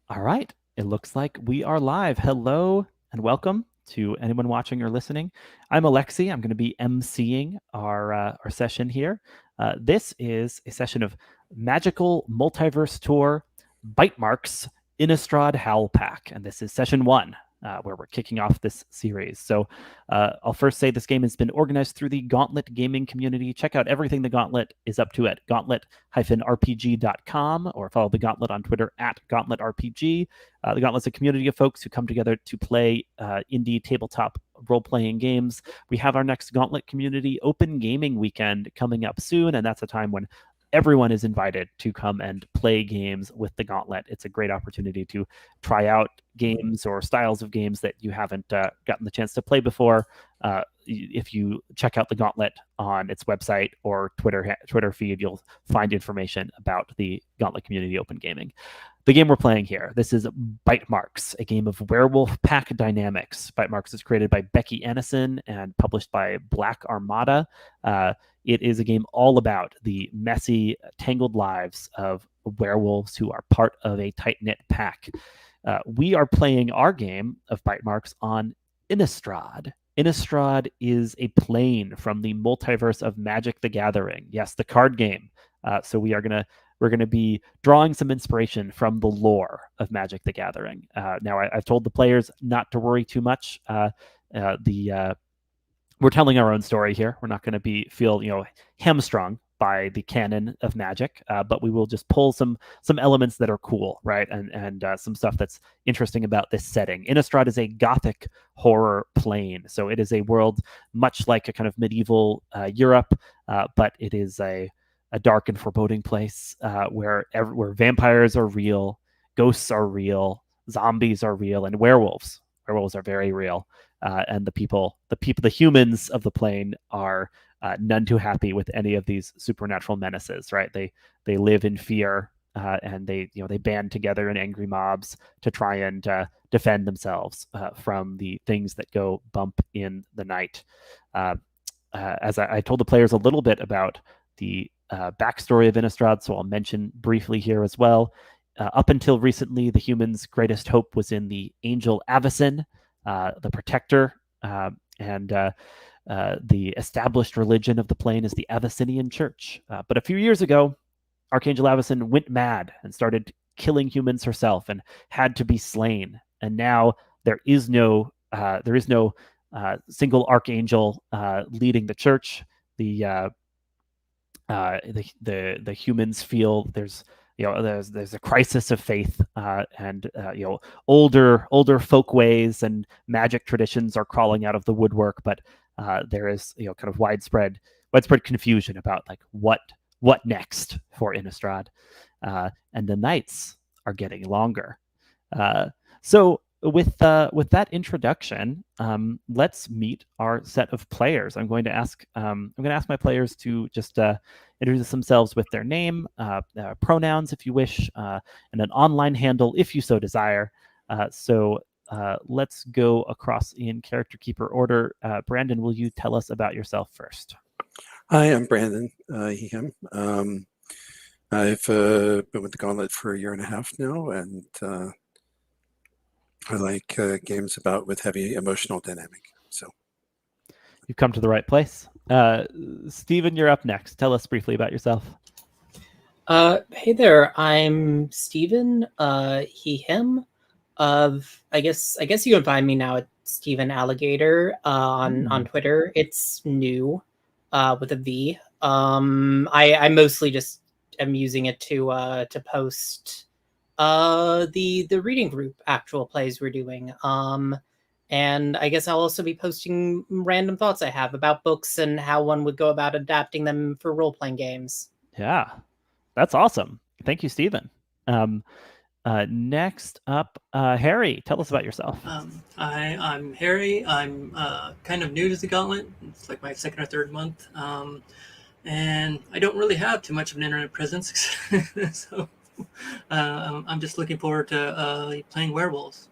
All right. It looks like we are live. Hello and welcome to anyone watching or listening. I'm Alexi. I'm going to be emceeing our session here. This is a session of Magical Multiverse Tour Bite Marks Innistrad Howlpack, and this is session 1. Where we're kicking off this series. So I'll first say this game has been organized through the Gauntlet gaming community. Check out everything the Gauntlet is up to at gauntlet-rpg.com or follow the Gauntlet on Twitter at GauntletRPG. The Gauntlet's a community of folks who come together to play indie tabletop role-playing games. We have our next Gauntlet Community Open Gaming Weekend coming up soon, and that's a time when everyone is invited to come and play games with the Gauntlet. It's a great opportunity to try out games or styles of games that you haven't gotten the chance to play before. If you check out the Gauntlet on its website or Twitter feed, you'll find information about the Gauntlet Community Open Gaming. The game we're playing here, this is Bite Marks, a game of werewolf pack dynamics. Bite Marks is created by Becky Annison and published by Black Armada. It is a game all about the messy, tangled lives of werewolves who are part of a tight-knit pack. We are playing our game of Bite Marks on Innistrad. Innistrad is a plane from the multiverse of Magic the Gathering. Yes, the card game. So we're gonna be drawing some inspiration from the lore of Magic the Gathering. Now, I've told the players not to worry too much. We're telling our own story here. We're not going to feel hamstrung by the canon of Magic, but we will just pull some elements that are cool, right? And some stuff that's interesting about this setting. Innistrad is a gothic horror plane, so it is a world much like a kind of medieval Europe, but it is a dark and foreboding place where vampires are real, ghosts are real, zombies are real, and werewolves are very real. And the humans of the plane are none too happy with any of these supernatural menaces, right? They live in fear, and they band together in angry mobs to try and defend themselves from the things that go bump in the night. As I told the players a little bit about the backstory of Innistrad, so I'll mention briefly here as well. Up until recently, the humans' greatest hope was in the angel Avacyn, the protector, and the established religion of the plane is the Abyssinian Church. But a few years ago, Archangel Avacyn went mad and started killing humans herself and had to be slain. And now there is no single archangel leading the church. The humans feel there's a crisis of faith, and older folk ways and magic traditions are crawling out of the woodwork, but there is kind of widespread confusion about like what next for Innistrad, and the nights are getting longer. So with that introduction, let's meet our set of players. I'm going to ask my players to just introduce themselves with their name, pronouns if you wish, and an online handle if you so desire. So let's go across in character keeper order. Brandon, will you tell us about yourself first? Hi, I'm Brandon, him. I've been with the Gauntlet for a year and a half now, and I like games with heavy emotional dynamic. So you've come to the right place. Steven, you're up next. Tell us briefly about yourself. Hey there, I'm Steven, he, him. I guess you can find me now at Steven Alligator on Twitter. It's new, with a V. I mostly just am using it to post the reading group actual plays we're doing. And I guess I'll also be posting random thoughts I have about books and how one would go about adapting them for role-playing games. Yeah, that's awesome. Thank you, Steven. Next up, Harry, tell us about yourself. I'm Harry. I'm kind of new to the Gauntlet. It's like my second or third month. And I don't really have too much of an internet presence. So I'm just looking forward to playing werewolves.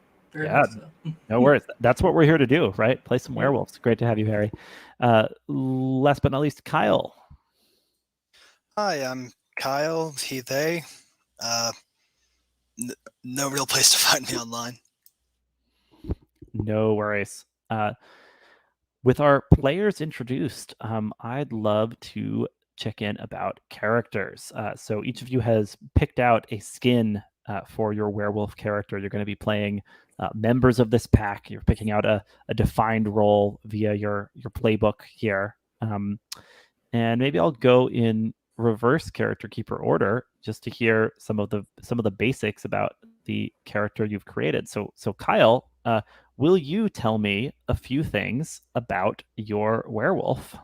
No worries. That's what we're here to do, right? Play some werewolves. Great to have you, Harry. Last but not least, Kyle. Hi, I'm Kyle, he, they. No real place to find me online. No worries. With our players introduced, I'd love to check in about characters. So each of you has picked out a skin for your werewolf character. You're going to be playing members of this pack. You're picking out a defined role via your playbook here. And maybe I'll go in reverse character keeper order just to hear some of the basics about the character you've created. So Cawle, will you tell me a few things about your werewolf?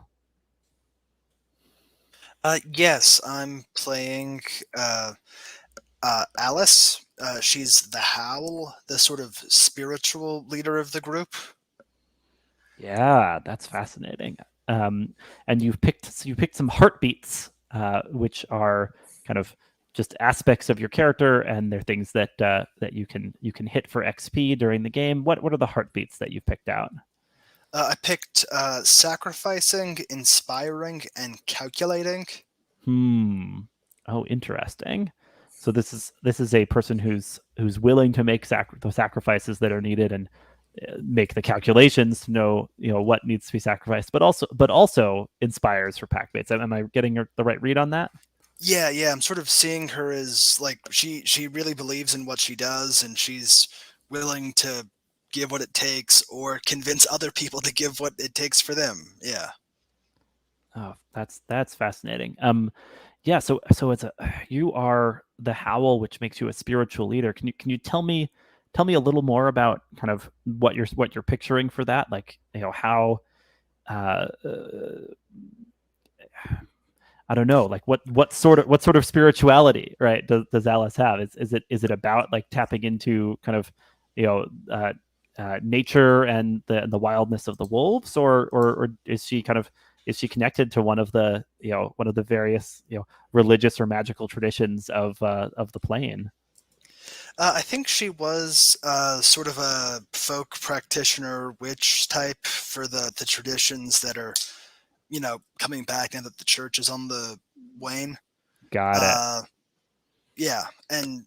Yes, I'm playing Alice. She's the Howl, the sort of spiritual leader of the group. Yeah, that's fascinating. And you've picked some heartbeats, which are kind of just aspects of your character, and they're things that that you can hit for XP during the game. What are the heartbeats that you've picked out? I picked sacrificing, inspiring, and calculating. Oh, interesting. So this is a person who's willing to make the sacrifices that are needed and make the calculations to know what needs to be sacrificed, but also inspires for pack mates. Am I getting the right read on that? Yeah. I'm sort of seeing her as like she really believes in what she does, and she's willing to give what it takes or convince other people to give what it takes for them. Yeah. Oh, that's fascinating. Yeah. So it's you are the Howl, which makes you a spiritual leader. Can you tell me a little more about kind of what you're picturing for that? Like how. I don't know, like what sort of spirituality, right? Does Alice have? Is it about like tapping into kind of nature and the wildness of the wolves, or is she connected to one of the various religious or magical traditions of the plane? I think she was sort of a folk practitioner witch type for the traditions that are coming back now that the church is on the wane. Got it. Yeah, and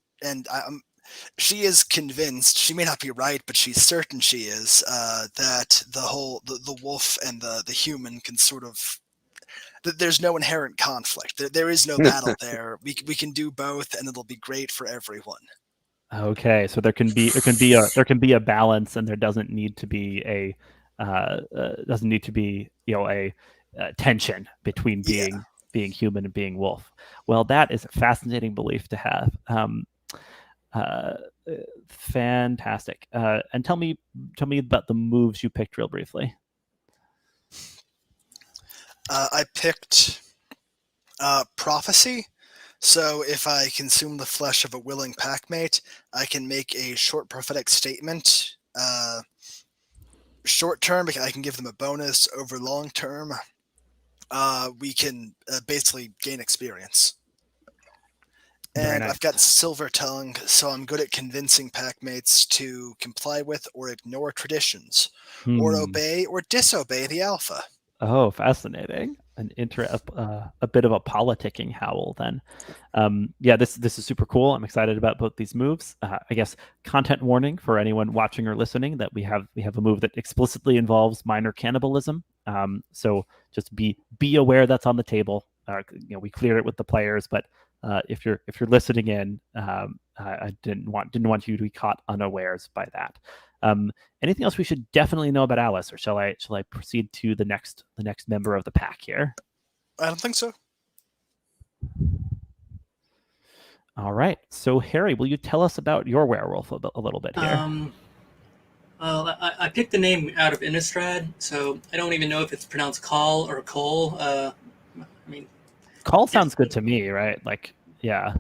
she is convinced. She may not be right, but she's certain she is that the wolf and the human can sort of. There's no inherent conflict. There is no battle there. We can do both, and it'll be great for everyone. Okay, so there can be a balance, and there doesn't need to be a tension between being human and being wolf. Well, that is a fascinating belief to have. Fantastic. And tell me about the moves you picked real briefly. I picked prophecy. So if I consume the flesh of a willing packmate, I can make a short prophetic statement. Short term, I can give them a bonus. Over long term, we can basically gain experience. And nice. I've got silver tongue, so I'm good at convincing packmates to comply with or ignore traditions, or obey or disobey the alpha. Oh, fascinating. A bit of a politicking Howl then. Yeah, this is super cool. I'm excited about both these moves. I guess content warning for anyone watching or listening that we have a move that explicitly involves minor cannibalism. So just be aware that's on the table. We cleared it with the players, but if you're listening in, I didn't want you to be caught unawares by that. Anything else we should definitely know about Alice, or shall I proceed to the next member of the pack here? I don't think so. All right. So Harry, will you tell us about your werewolf a little bit here? Well, I picked the name out of Innistrad, so I don't even know if it's pronounced Cawle or Cole. I mean, Cawle sounds good to me, right? Like, yeah,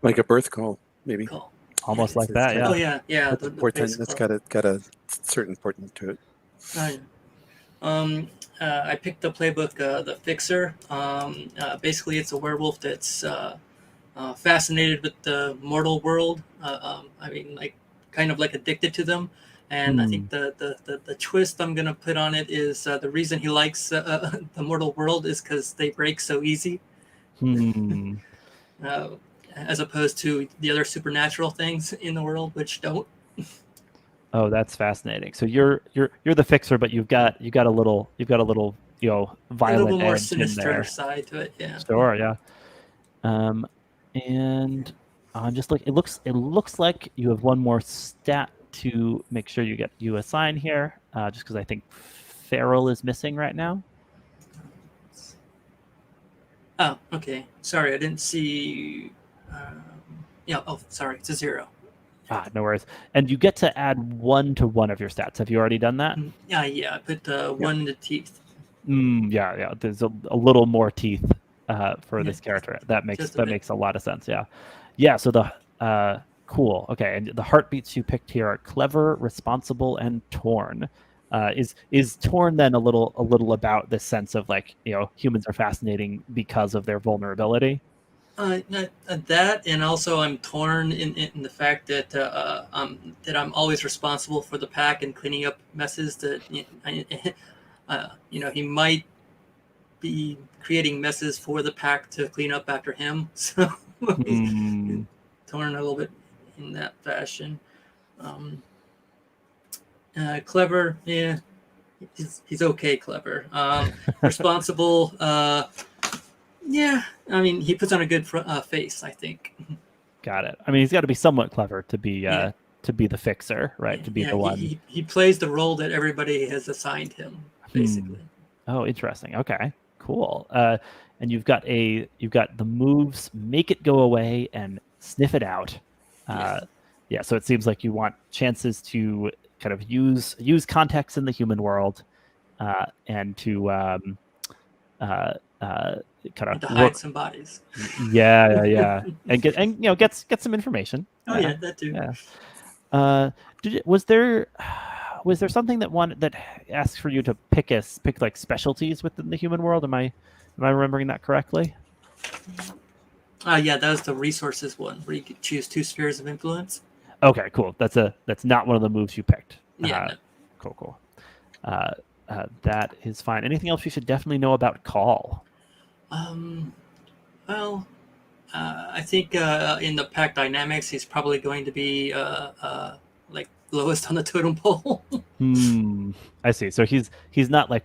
like a birth call, maybe. Call. Almost like that, yeah. Oh yeah. That's got a certain portent to it. I picked the playbook, the Fixer. Basically, it's a werewolf that's fascinated with the mortal world. I mean, like kind of like addicted to them. And I think the twist I'm gonna put on it is the reason he likes the mortal world is because they break so easy. as opposed to the other supernatural things in the world, which don't. Oh, that's fascinating. So you're the fixer, but you've got a little A violent little more edge in sinister there. side to it, yeah. Sure, yeah. And I'm just like it looks like you have one more stat to make sure you assign here, just because I think Feral is missing right now. Oh, okay. Sorry, I didn't see. Yeah. Oh, sorry. It's a 0. No worries. And you get to add 1 to one of your stats. Have you already done that? Yeah. I put 1 in the teeth. Yeah. There's a little more teeth for this character. That makes a lot of sense. Yeah. So the cool. Okay, and the heartbeats you picked here are clever, responsible, and torn. Is torn then a little about this sense of like humans are fascinating because of their vulnerability? That, and also I'm torn in the fact that I'm always responsible for the pack and cleaning up messes. That he might be creating messes for the pack to clean up after him. So he's torn a little bit in that fashion. Clever, yeah, he's okay. Clever, responsible. Yeah, I mean, he puts on a good face, I think. Got it. I mean, he's got to be somewhat clever to be the fixer, right? To be the one. He plays the role that everybody has assigned him, basically. Oh, interesting. Okay, cool. And you've got the moves, make it go away and sniff it out. Yeah. So it seems like you want chances to kind of use context in the human world, and to kind of to hide some bodies. Yeah, and get some information. Oh yeah, that too. Yeah. Was there something that asked for you to pick like specialties within the human world? Am I remembering that correctly? Yeah, that was the resources one where you could choose 2 spheres of influence. Okay, cool. That's not one of the moves you picked. Yeah. No. Cool. That is fine. Anything else you should definitely know about Cawle? Well, I think in the pack dynamics, he's probably going to be like lowest on the totem pole. I see. So he's not like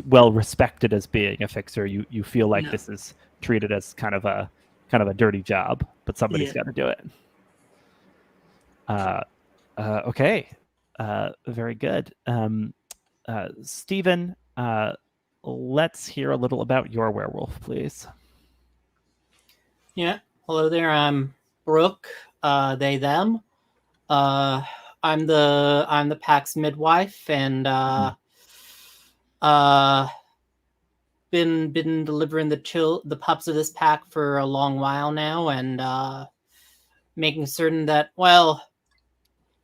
well respected as being a fixer. You feel like this is treated as kind of a dirty job, but somebody's got to do it. Okay. Very good. Stephen, let's hear a little about your werewolf, please. Yeah. Hello there. I'm Brooke. They, them. I'm the pack's midwife, and been delivering the pups of this pack for a long while now, and making certain that, well,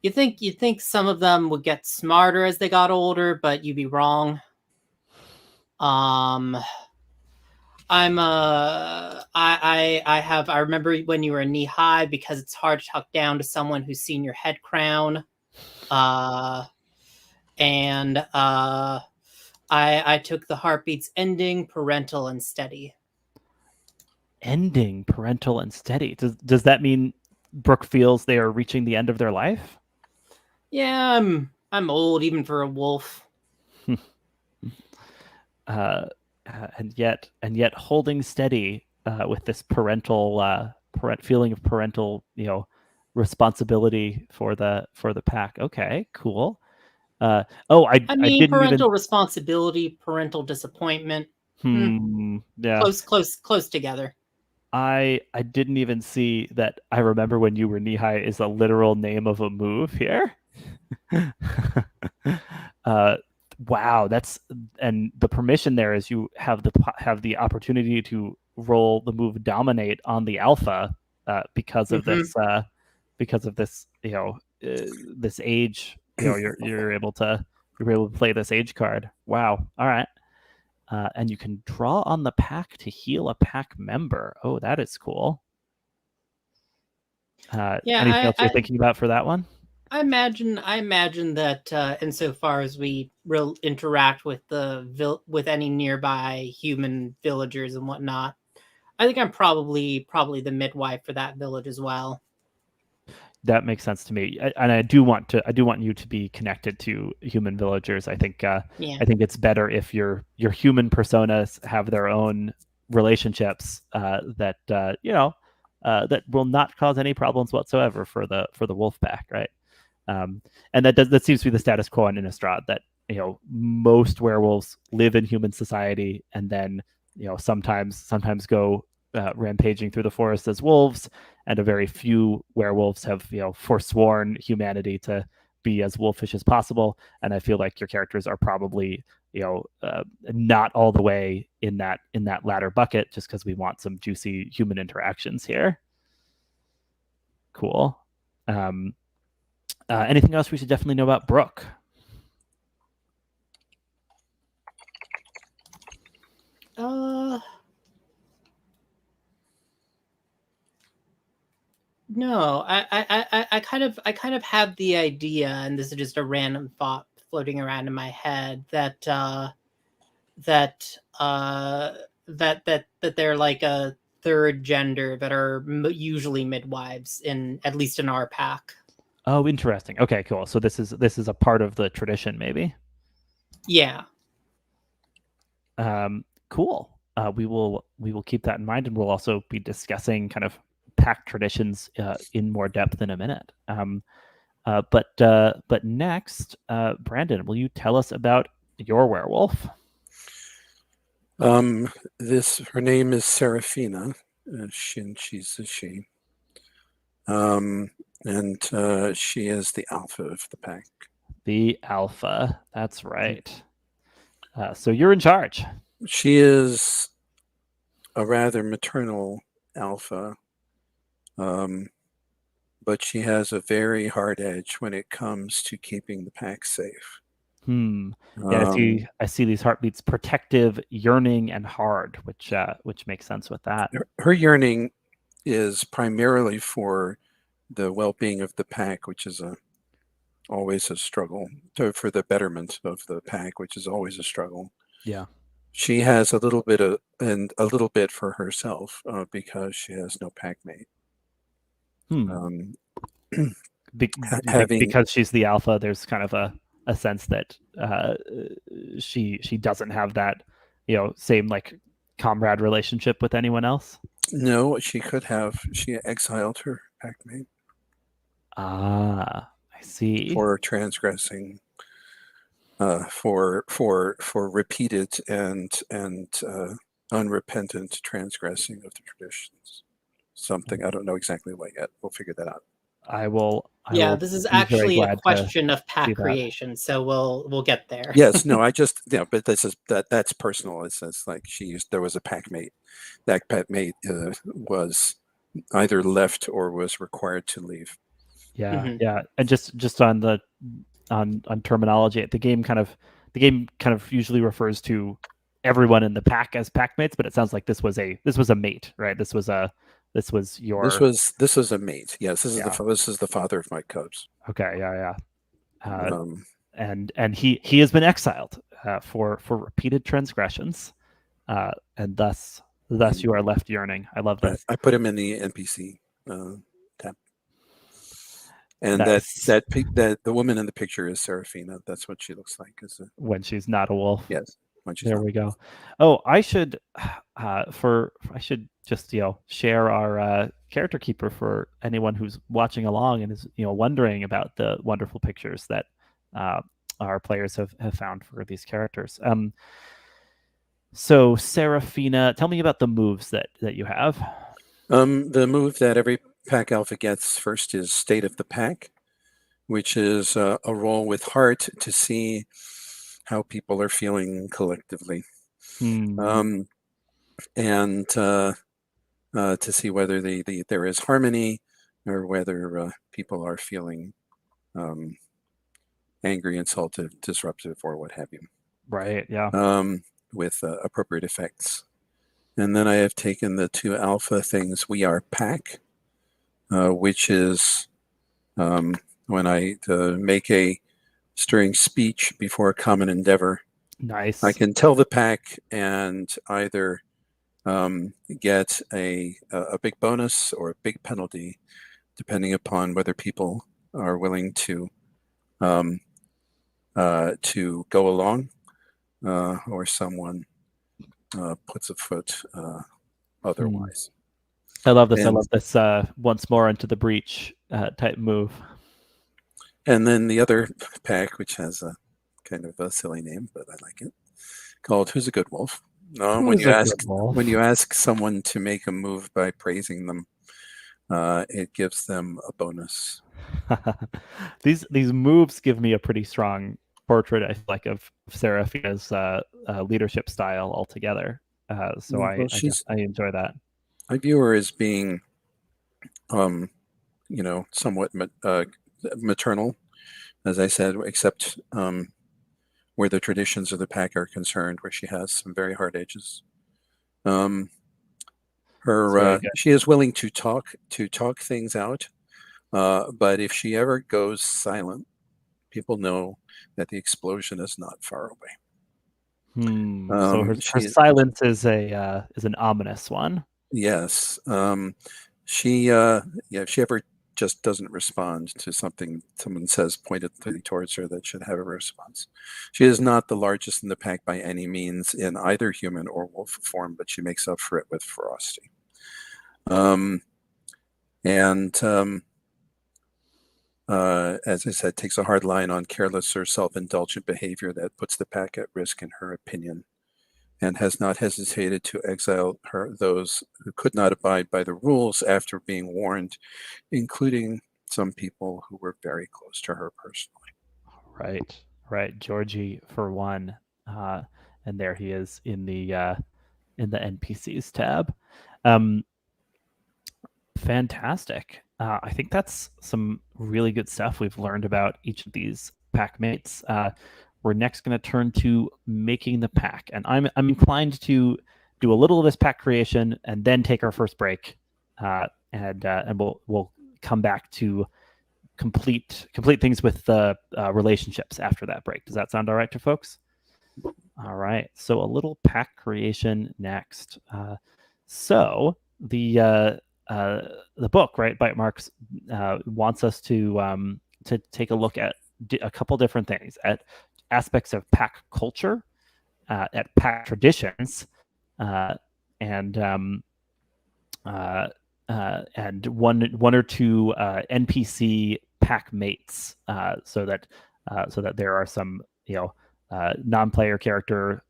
you think some of them would get smarter as they got older, but you'd be wrong. I remember when you were knee high, because it's hard to talk down to someone who's seen your head crown. I took the heartbeats ending, parental, and steady. Ending, parental, and steady. Does that mean Brooke feels they are reaching the end of their life? Yeah, I'm old even for a wolf. And yet holding steady with this parental feeling of parental responsibility for the pack. Okay, cool. I mean, parental responsibility, parental disappointment. Yeah, close together. I didn't even see that. I remember when you were knee high is a literal name of a move here. Wow, and the permission there is you have the opportunity to roll the move dominate on the alpha because of this this age. You're able to play this age card. Wow. All right. And you can draw on the pack to heal a pack member. Oh, that is cool. Anything else you're thinking about for that one? I imagine that insofar as we interact with with any nearby human villagers and whatnot, I think I'm probably the midwife for that village as well. That makes sense to me, and I do want you to be connected to human villagers. I think Yeah. it's better if your human personas have their own relationships that that will not cause any problems whatsoever for the wolf pack, right? And that seems to be the status quo in Innistrad, that most werewolves live in human society and then sometimes go rampaging through the forest as wolves, and a very few werewolves have forsworn humanity to be as wolfish as possible. And I feel like your characters are probably not all the way in that latter bucket, just because we want some juicy human interactions here. Cool. Anything else we should definitely know about Brooke? No, I kind of have the idea, and this is just a random thought floating around in my head, that they're like a third gender that are usually midwives, at least in our pack. Oh, interesting. Okay, cool. So this is a part of the tradition, maybe. Yeah. Cool. We will keep that in mind, and we'll also be discussing kind of pack traditions in more depth in a minute. But next, Brandon, will you tell us about your werewolf? Her name is Serafina. She's a she. And she is the alpha of the pack. The alpha. That's right. So you're in charge. She is a rather maternal alpha, but she has a very hard edge when it comes to keeping the pack safe. Yeah, I see these heartbeats: protective, yearning, and hard, which makes sense with that. Her yearning is primarily for the well-being of the pack, which is always a struggle, for the betterment of the pack, which is always a struggle. Yeah. She has a little bit for herself because she has no pack mate. Because she's the alpha, there's kind of a sense that she doesn't have that same like comrade relationship with anyone else. No, she could have. She exiled her pack mate. I see. For transgressing, for repeated and unrepentant transgressing of the traditions. Something I don't know exactly what yet. We'll figure that out. This is actually a question of pack creation, so we'll get there. Yes, no, but that's personal. It's like there was a pack mate. That pack mate was either left or was required to leave. Yeah, yeah, and just on terminology, the game kind of usually refers to everyone in the pack as pack mates, but it sounds like this was a mate, right? This was a mate. Yes, this is the father of my cubs. Okay, yeah. And he has been exiled for repeated transgressions, and thus you are left yearning. I love this. I put him in the NPC tab. And nice. that the woman in the picture is Serafina. That's what she looks like when she's not a wolf. Yes. There we go. Oh, I should just share our character keeper for anyone who's watching along and is wondering about the wonderful pictures that our players have found for these characters. So Serafina, tell me about the moves that you have. The move that every pack alpha gets first is State of the Pack, which is a roll with heart to see how people are feeling collectively, and to see whether there is harmony or whether people are feeling angry, insulted, disruptive, or what have you. Right. Yeah. With appropriate effects. And then I have taken the 2 alpha things. We are pack, which is when I make a stirring speech before a common endeavor. Nice. I can tell the pack and either get a big bonus or a big penalty, depending upon whether people are willing to go along, or someone puts a foot otherwise. I love this. I And- love this once more into the breach type move. And then the other pack, which has a kind of a silly name, but I like it, called "Who's a Good Wolf?" When Who's you a ask good wolf? when you ask someone to make a move by praising them, it gives them a bonus. These moves give me a pretty strong portrait, I feel like, of Serafina's leadership style altogether. So Well, I enjoy that. I view her as being, somewhat maternal, as I said, except where the traditions of the pack are concerned, where she has some very hard edges. She is willing to talk things out, but if she ever goes silent, people know that the explosion is not far away. So her silence is an ominous one. Yes. If she ever just doesn't respond to something someone says pointedly towards her that should have a response. She is not the largest in the pack by any means in either human or wolf form, but she makes up for it with ferocity. As I said, takes a hard line on careless or self-indulgent behavior that puts the pack at risk, in her opinion, and has not hesitated to exile those who could not abide by the rules after being warned, including some people who were very close to her personally. Right. Georgie, for one, and there he is in the NPCs tab. Fantastic. I think that's some really good stuff we've learned about each of these pack mates. We're next going to turn to making the pack, and I'm inclined to do a little of this pack creation and then take our first break, and we'll come back to complete things with the relationships after that break. Does that sound all right to folks? All right. So a little pack creation next. So the book, right, Bite Marks, wants us to take a look at a couple different things, at aspects of pack culture, at pack traditions, and one or two NPC pack mates, so that there are some non-player character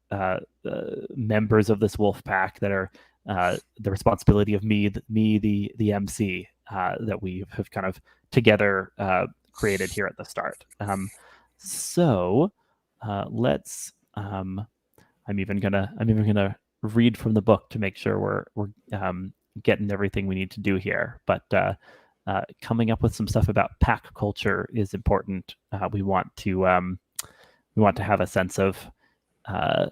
members of this wolf pack that are the responsibility of me, the MC, that we have kind of together created here at the start. So let's. I'm even gonna read from the book to make sure we're getting everything we need to do here. But coming up with some stuff about pack culture is important. We want to have a sense of how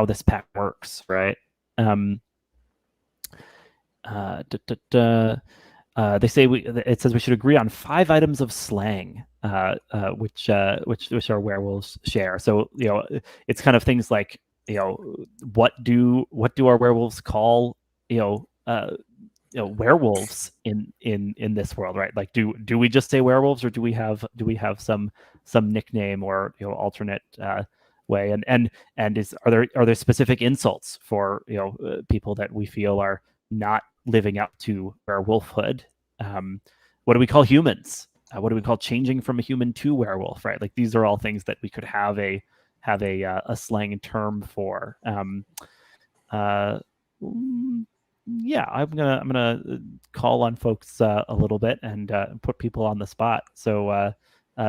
this pack works, right? They say it says we should agree on 5 items of slang, which our werewolves share. So it's kind of things like what do our werewolves call werewolves in this world, right? Like do we just say werewolves, or do we have some nickname or alternate way? And are there specific insults for people that we feel are not living up to werewolfhood? What do we call humans? What do we call changing from a human to werewolf? Right? Like these are all things that we could have a slang term for. Yeah, I'm gonna call on folks a little bit and put people on the spot. So,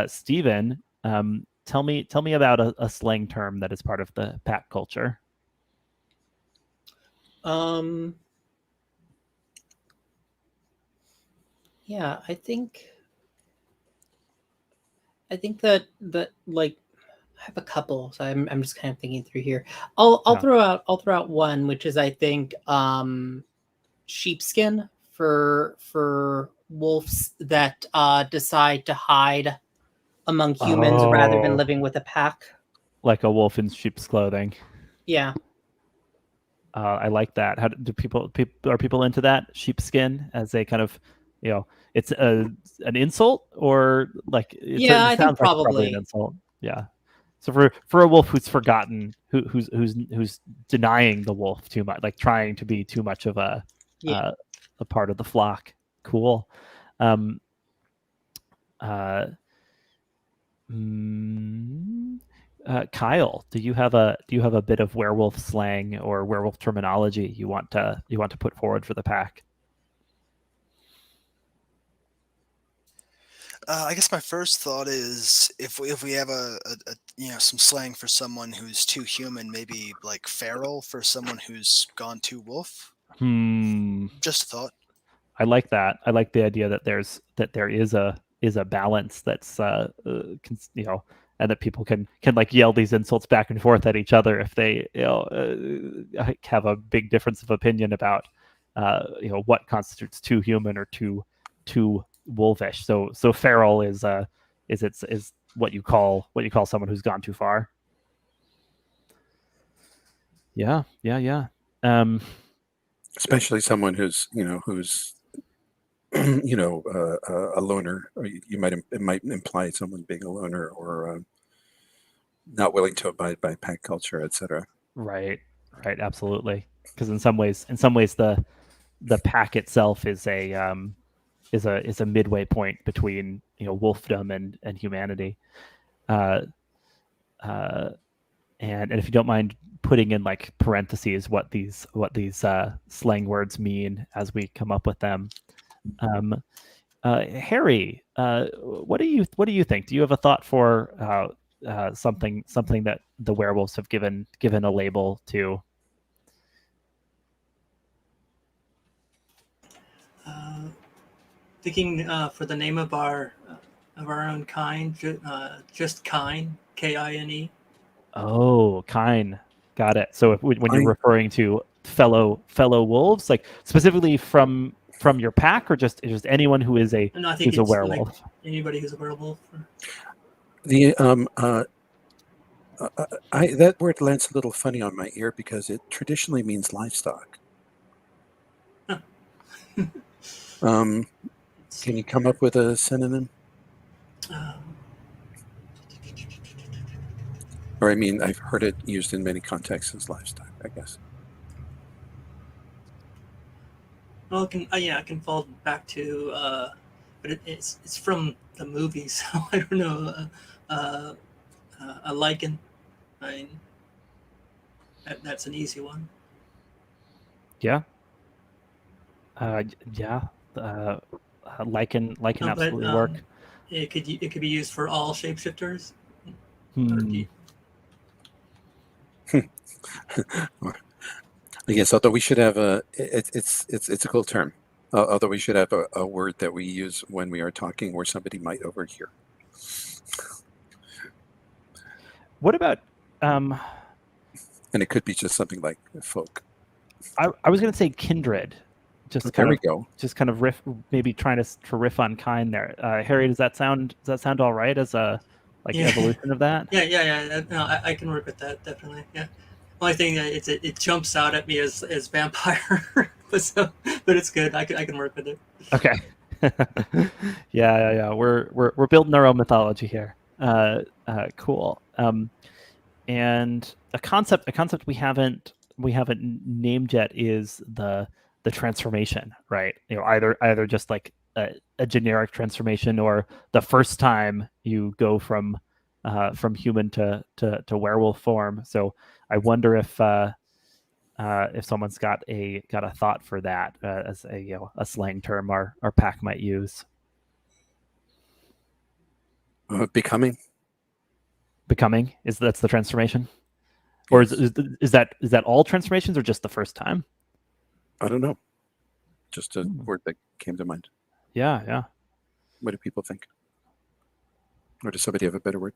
Stephen, tell me about a slang term that is part of the pack culture. Yeah, I think that like I have a couple, so I'm just kind of thinking through here. I'll throw out one, which is I think sheepskin for wolves that decide to hide among humans rather than living with a pack. Like a wolf in sheep's clothing. Yeah. I like that. How do people are people into that sheepskin as a kind of, it's an insult, or like Yeah, it I think sounds like probably an probably. insult. Yeah. So for a wolf who's forgotten, who's denying the wolf too much, like trying to be too much of Yeah. a part of the flock. Cool. Um, uh, mm, Kyle, do you have a bit of werewolf slang or werewolf terminology you want to put forward for the pack? I guess my first thought is if we have a some slang for someone who's too human, maybe like feral for someone who's gone too wolf. Just a thought. I like that. I like the idea that there is a balance that's and that people can like yell these insults back and forth at each other if they have a big difference of opinion about what constitutes too human or too wolfish. So feral is what you call someone who's gone too far. Yeah. Especially someone who's a loner. Or it might imply someone being a loner or not willing to abide by pack culture, etc. Right, absolutely. Because in some ways, the pack itself is a midway point between wolfdom and humanity. Uh, uh, and if you don't mind putting in like parentheses what these slang words mean as we come up with them. Harry, what do you think? Do you have a thought for something that the werewolves have given a label to? Thinking for the name of our own kind, just Kine, Kine. Oh, kind. Got it. So when you're I referring to fellow wolves, like specifically from your pack, or just anyone who is No, I think who's a it's like werewolf? anybody who's a werewolf. the that word lands a little funny on my ear because it traditionally means livestock. Huh. Can you come up with a synonym? Or I mean, I've heard it used in many contexts as livestock, I guess. Well, it can fall back to, but it's from the movie, so I don't know. A lichen. I mean, that's an easy one. Yeah. Yeah. Lichen No, but absolutely work. it could be used for all shapeshifters. I guess although we should have it's a cool term. Although we should have a word that we use when we are talking where somebody might overhear. What about And it could be just something like folk. I was going to say kindred. There we go. Just kind of riff, maybe trying to riff on kind there. Harry, does that sound all right as a evolution of that? Yeah. No, I can work with that definitely. Yeah. Only thing that it jumps out at me as vampire, but it's good. I can work with it. Okay. Yeah. We're building our own mythology here. Cool. And a concept we haven't named yet is the transformation, right? Either just like a generic transformation, or the first time you go from human to werewolf form. So I wonder if someone's got a thought for that as a slang term our pack might use. Becoming That's the transformation, or is that all transformations, or just the first time? I don't know. Just a word that came to mind. Yeah. What do people think? Or does somebody have a better word?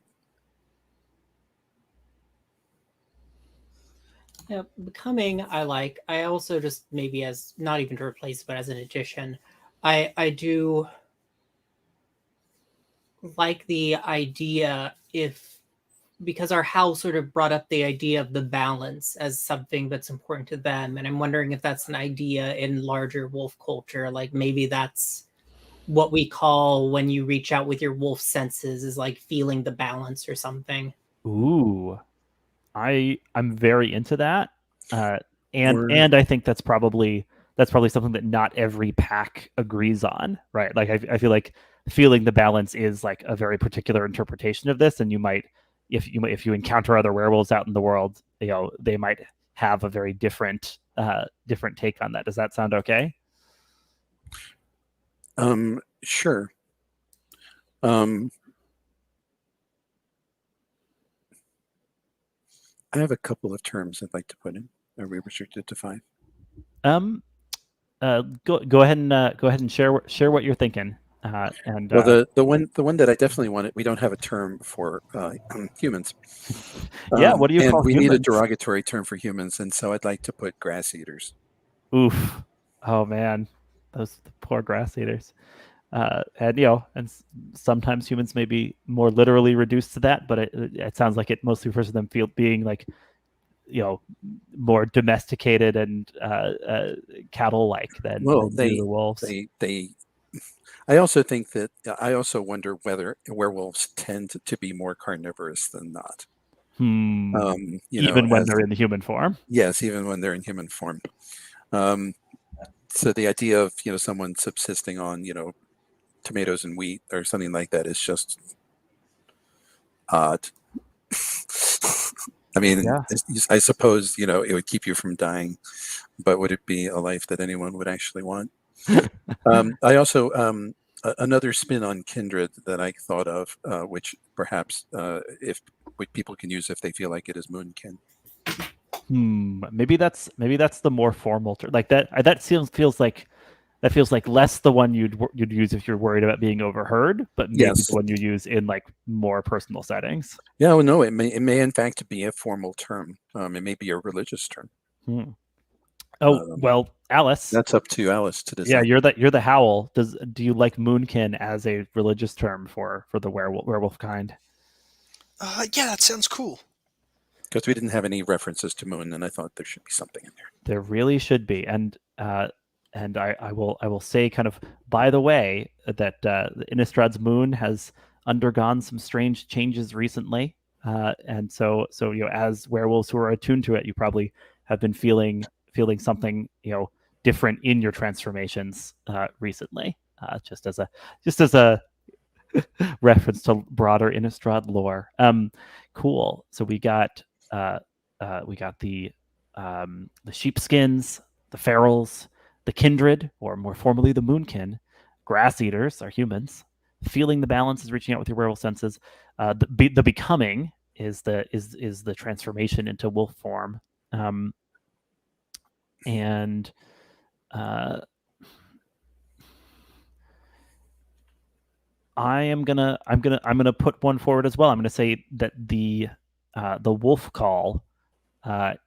Yeah, becoming I like. I also just maybe as not even to replace, but as an addition, I do like the idea if because our Howl sort of brought up the idea of the balance as something that's important to them, and I'm wondering if that's an idea in larger wolf culture. Like maybe that's what we call when you reach out with your wolf senses, is like feeling the balance or something. Ooh, I'm very into that, and Or and I think that's probably something that not every pack agrees on, right? Like I feel like feeling the balance is like a very particular interpretation of this, and you might, if you encounter other werewolves out in the world, they might have a very different take on that. Does that sound okay? sure. I have a couple of terms I'd like to put in. Are we restricted to 5? Go ahead and share what you're thinking. And Well, the one that I definitely wanted, we don't have a term for humans. Yeah, what do you and call we need a humans? derogatory term for humans, and so I'd like to put grass eaters. Oof. Oh man, those poor grass eaters. And sometimes humans may be more literally reduced to that, but it sounds like it mostly refers to them being like, more domesticated and cattle-like than the wolves. They. I also think that I also wonder whether werewolves tend to be more carnivorous than not. Even when they're in the human form. Yes, even when they're in human form. So the idea of someone subsisting on tomatoes and wheat or something like that is just odd. I mean, Yeah. I suppose it would keep you from dying, but would it be a life that anyone would actually want? I also another spin on kindred that I thought of, which perhaps what people can use if they feel like it, is moonkin. Maybe that's the more formal term. Like that feels like less the one you'd use if you're worried about being overheard, but maybe Yes. the one you use in like more personal settings. Yeah, well, no, it may in fact be a formal term. It may be a religious term. Oh, well, Alice. That's up to Alice to decide. Yeah, you're the Howl. Do you like moonkin as a religious term for the werewolf kind? Yeah, that sounds cool. Because we didn't have any references to moon, and I thought there should be something in there. There really should be, and I will say, kind of by the way, that Innistrad's moon has undergone some strange changes recently, and so as werewolves who are attuned to it, you probably have been feeling something different in your transformations recently, just as a reference to broader Innistrad lore. Cool. So we got the sheepskins, the ferals, the kindred, or more formally the moonkin. Grass eaters are humans. Feeling the balance is reaching out with your werewolf senses. The becoming is the transformation into wolf form. And I'm gonna put one forward as well. I'm gonna say that the wolf call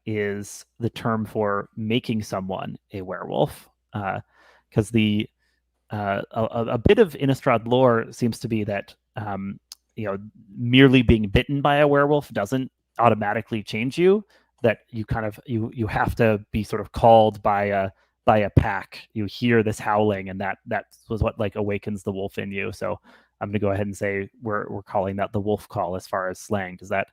is the term for making someone a werewolf, because a bit of Innistrad lore seems to be that merely being bitten by a werewolf doesn't automatically change you. That you kind of you have to be sort of called by a pack. You hear this howling, and that was what like awakens the wolf in you. So I'm going to go ahead and say we're calling that the wolf call as far as slang. Does that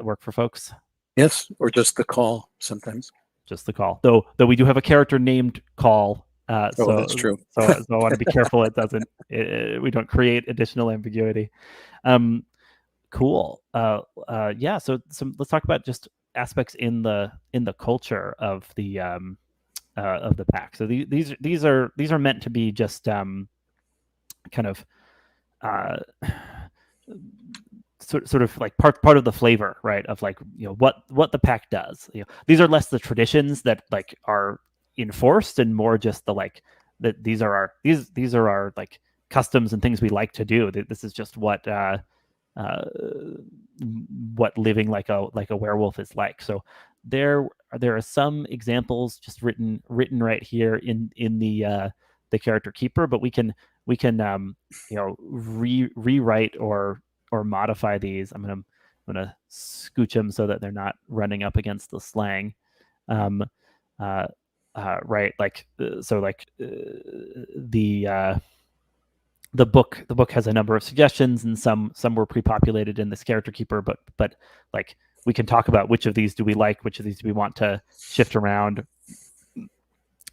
work for folks? Yes, or just the call sometimes. Just the call. Though we do have a character named Cawle. So that's true. so I want to be careful we don't create additional ambiguity. Cool. Yeah. So let's talk about just aspects in the culture of the pack. So these are meant to be just kind of sort of like part of the flavor, right? Of like what the pack does. These are less the traditions that like are enforced, and more just the like that these are our like customs and things we like to do. This is just what living like a werewolf is like. So there are some examples just written right here in the character keeper, but we can rewrite or modify these. I'm going to gonna scooch them so that they're not running up against the slang. Right, like so, like the book has a number of suggestions, and some were pre-populated in this character keeper, but like we can talk about which of these do we like, which of these do we want to shift around.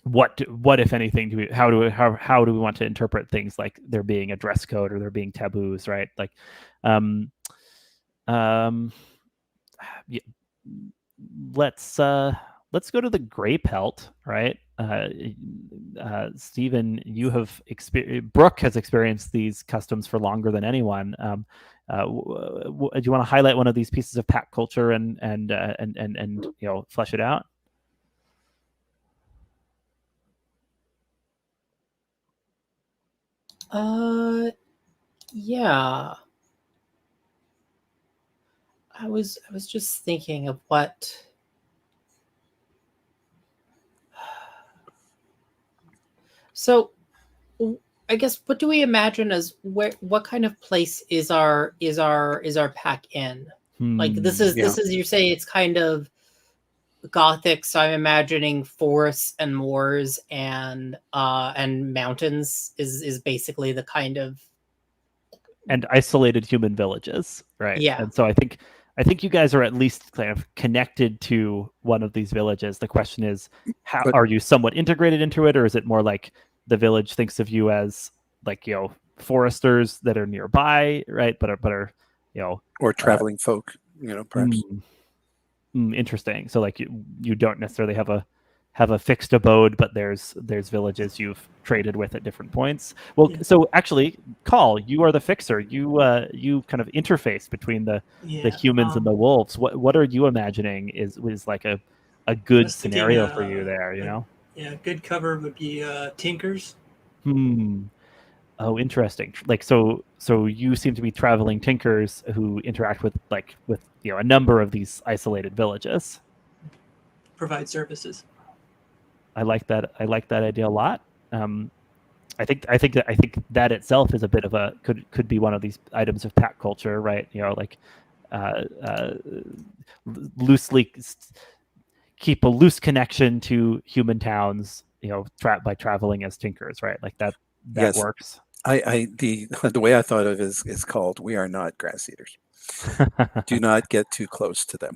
What if anything do we how do we want to interpret things like there being a dress code or there being taboos, right? Like yeah, let's go to the Greypelt, right? Stephen, you have Brooke has experienced these customs for longer than anyone. Do you want to highlight one of these pieces of pack culture and flesh it out? Yeah. I was just thinking of what. So, I guess what do we imagine as what kind of place is our pack in? Like this is you say it's kind of Gothic, so I'm imagining forests and moors and mountains is basically the kind of, and isolated human villages, right? Yeah. And so I think you guys are at least kind of connected to one of these villages. The question is, how are you somewhat integrated into it, or is it more like the village thinks of you as like foresters that are nearby, right? But are or traveling folk, perhaps. Interesting. So like you don't necessarily have a fixed abode, but there's villages you've traded with at different points. Well, yeah. So actually, Cawle, you are the fixer. You kind of interface between the humans and the wolves. What are you imagining is like a good scenario for you there? Yeah, good cover would be tinkers. Oh, interesting. Like so you seem to be traveling tinkers who interact with a number of these isolated villages. Provide services. I like that idea a lot. I think that itself is a bit of a could be one of these items of pack culture, right? Loosely keep a loose connection to human towns, by traveling as tinkers, right? Like that yes. works. The way I thought of it is called "We are not grass eaters." Do not get too close to them.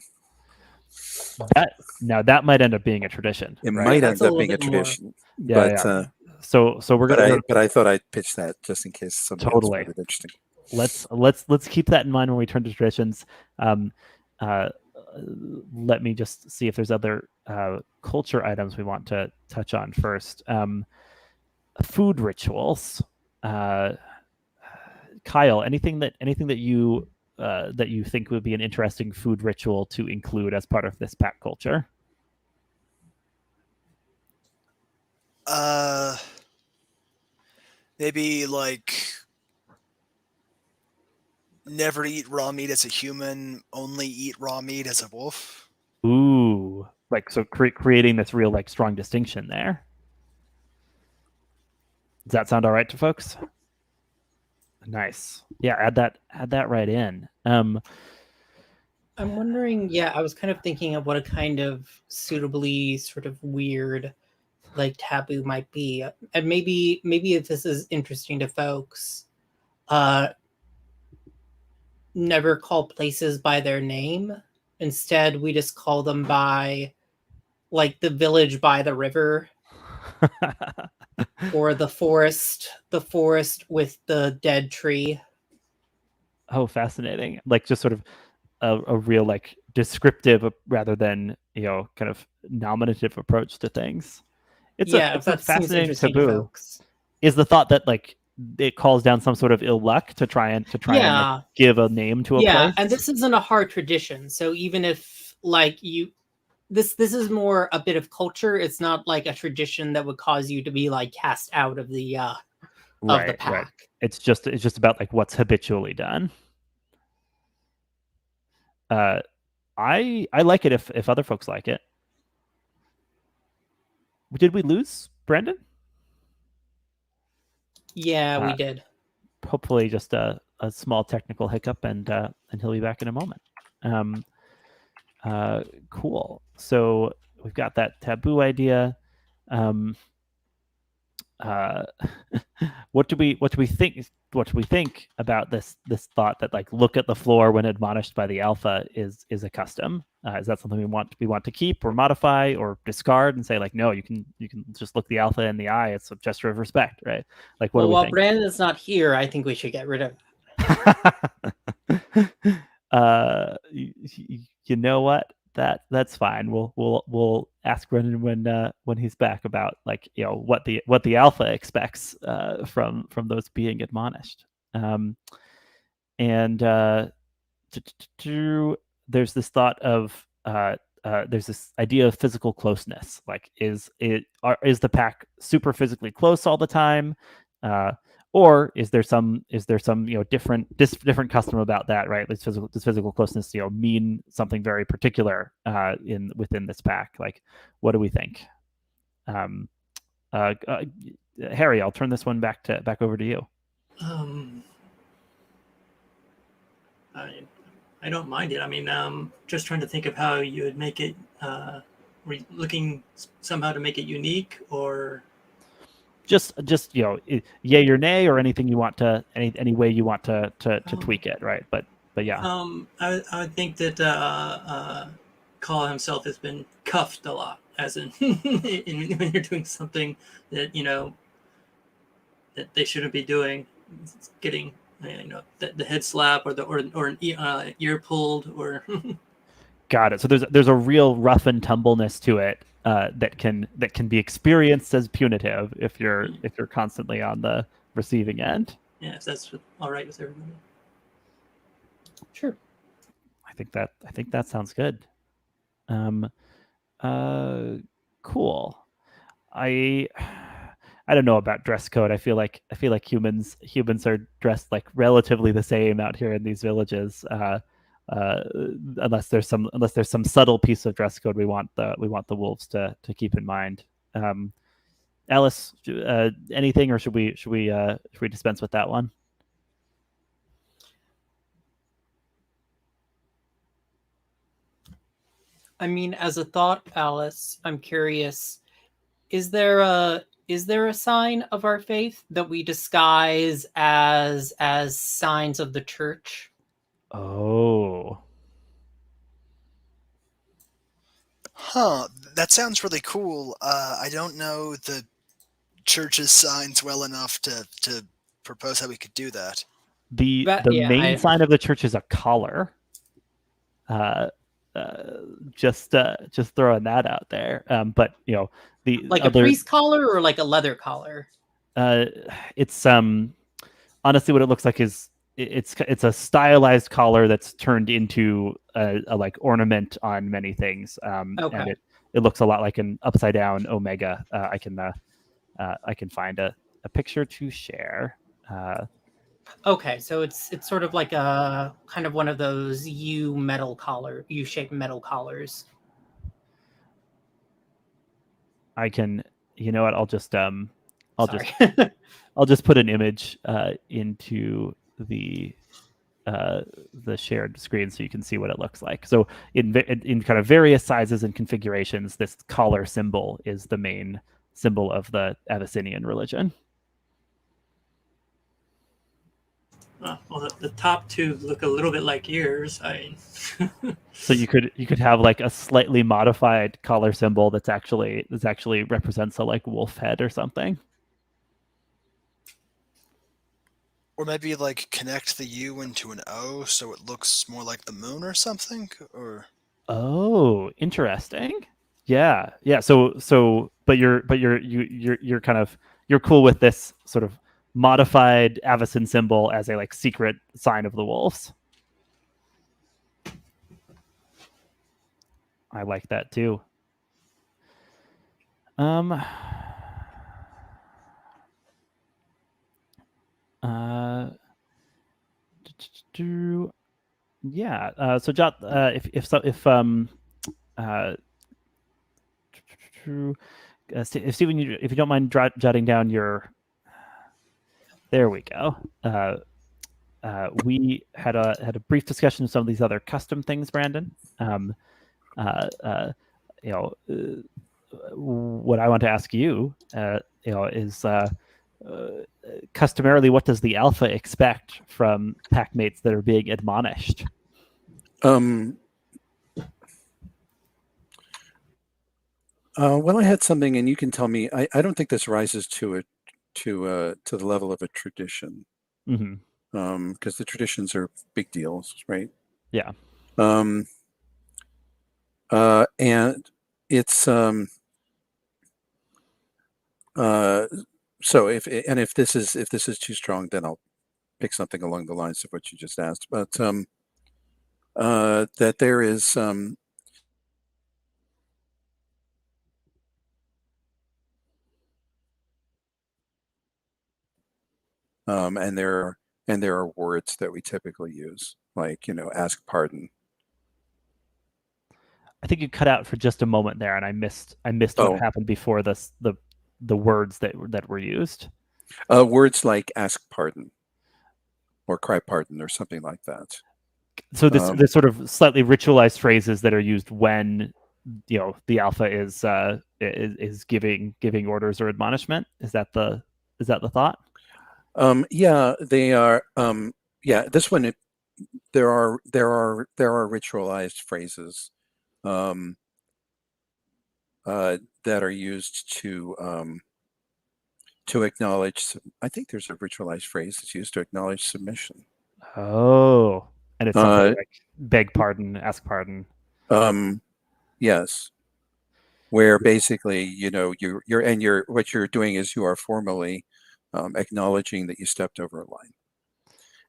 That might end up being a tradition. It right? might end up being a tradition. Yeah. So we're gonna. But I thought I'd pitch that just in case somebody else found it interesting. Let's keep that in mind when we turn to traditions. Let me just see if there's other culture items we want to touch on first. Food rituals. Kyle, anything that you think would be an interesting food ritual to include as part of this pack culture? Maybe like never eat raw meat as a human, only eat raw meat as a wolf. Ooh, like so creating this real strong distinction there. Does that sound all right to folks? Nice. Yeah, add that right in. I'm wondering, I was kind of thinking of what a kind of suitably sort of weird taboo might be. And maybe if this is interesting to folks, never call places by their name. Instead, we just call them by the village by the river. Or the forest with the dead tree. Oh, fascinating. Just sort of a real descriptive rather than kind of nominative approach to things. It's a fascinating taboo. Is the thought that it calls down some sort of ill luck to try and give a name to a place? And this isn't a hard tradition. So even if this is more a bit of culture, it's not a tradition that would cause you to be cast out of the of the pack. Right. It's just about what's habitually done. I like it if other folks like it. Did we lose Brandon? Yeah, we did. Hopefully just a small technical hiccup, and he'll be back in a moment. Cool. So we've got that taboo idea. What do we think about this thought that like look at the floor when admonished by the alpha is a custom? Is that something we want to keep or modify or discard and say like no, you can just look the alpha in the eye, it's a gesture of respect, right? Like what Well, do we while think? Brandon's not here, I think we should get rid of You know what? That's fine. We'll ask Brendan when he's back about like what the alpha expects from those being admonished. And there's this thought of there's this idea of physical closeness. Like is the pack super physically close all the time? Or is there some different custom about that, right? Does physical closeness mean something very particular within this pack? Like, what do we think? Harry, I'll turn this one back over to you. I don't mind it. I mean, just trying to think of how you would make it. Looking somehow to make it unique, or just yay or nay, or anything you want to any way you want to tweak it, right? But yeah. I would think that Cawle himself has been cuffed a lot, as in when you're doing something that that they shouldn't be doing, it's getting the head slap or an ear pulled or. Got it. So there's a real rough and tumbleness to it that can be experienced as punitive if you're constantly on the receiving end. Yeah, if that's all right with everybody. Sure. I think that sounds good. Cool. I don't know about dress code. I feel like humans are dressed like relatively the same out here in these villages. Unless there's some subtle piece of dress code we want the wolves to keep in mind. Alice, anything, or should we dispense with that one? I mean, as a thought, Alice, I'm curious: is there a sign of our faith that we disguise as signs of the church? Oh. Huh. That sounds really cool. I don't know the church's signs well enough to propose how we could do that. The main sign of the church is a collar. Just throwing that out there. But the like a priest collar or like a leather collar. It's honestly what it looks like is it's a stylized collar that's turned into a like ornament on many things. Okay. And it looks a lot like an upside down omega. I can find a picture to share. Okay, so it's sort of like a kind of one of those U-shaped metal collars. I can, you know what? I'll just Sorry. I'll just put an image into the shared screen so you can see what it looks like. So in kind of various sizes and configurations, this collar symbol is the main symbol of the Abyssinian religion. Well, the top two look a little bit like ears. So you could have like a slightly modified collar symbol that's actually represents a like wolf head or something. Or maybe like connect the U into an O so it looks more like the moon or something. Or oh, interesting. Yeah. So but you're kind of you're cool with this sort of modified Avacyn symbol as a like secret sign of the wolves. I like that too. Yeah. So Jot, if Stephen, if you don't mind jotting down your, there we go. we had a brief discussion of some of these other custom things, Brandon. What I want to ask you, is customarily, what does the alpha expect from packmates that are being admonished? Well, I had something, and you can tell me. I don't think this rises to the level of a tradition, because the traditions are big deals, right? Yeah. And it's so if this is too strong, then I'll pick something along the lines of what you just asked. But that there is and there are words that we typically use, like, ask pardon. I think you cut out for just a moment there, and I missed Oh. what happened before the words that were used. Words like ask pardon or cry pardon or something like that. So this sort of slightly ritualized phrases that are used when the alpha is giving orders or admonishment. Is that the thought? Yeah, they are. Yeah, this one. There are ritualized phrases that are used to acknowledge. I think there's a ritualized phrase that's used to acknowledge submission. Oh, and it's something like beg pardon, ask pardon. Yes, where basically, what you're doing is you are formally acknowledging that you stepped over a line,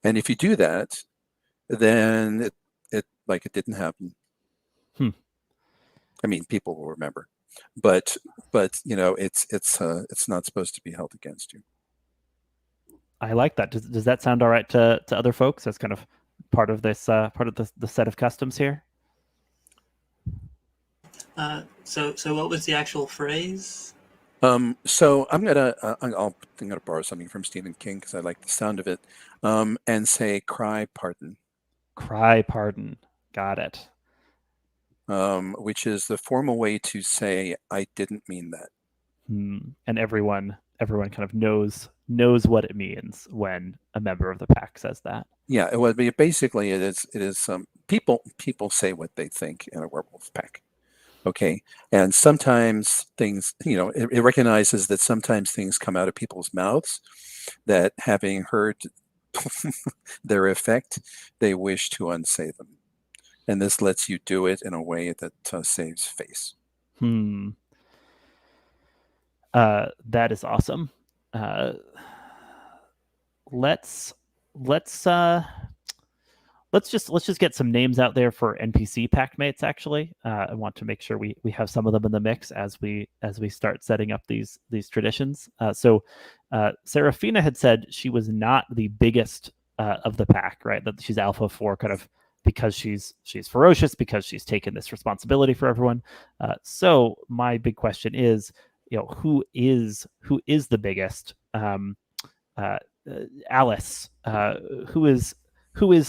and if you do that, then it didn't happen. I mean, people will remember, but it's not supposed to be held against you. I like that. Does that sound all right to other folks? That's kind of part of this part of the set of customs here. So what was the actual phrase? So I'm gonna borrow something from Stephen King because I like the sound of it, and say cry pardon. Cry pardon. Got it. Which is the formal way to say I didn't mean that. And everyone kind of knows what it means when a member of the pack says that. Yeah, it would be basically it is people say what they think in a werewolf pack. Okay, and sometimes things, it recognizes that sometimes things come out of people's mouths that, having heard their effect, they wish to unsay them, and this lets you do it in a way that saves face. That is awesome. Let's just get some names out there for NPC packmates. Actually, I want to make sure we have some of them in the mix as we start setting up these traditions. So Serafina had said she was not the biggest of the pack, right? That she's alpha for kind of because she's ferocious, because she's taken this responsibility for everyone. So my big question is, who is the biggest? Alice, who is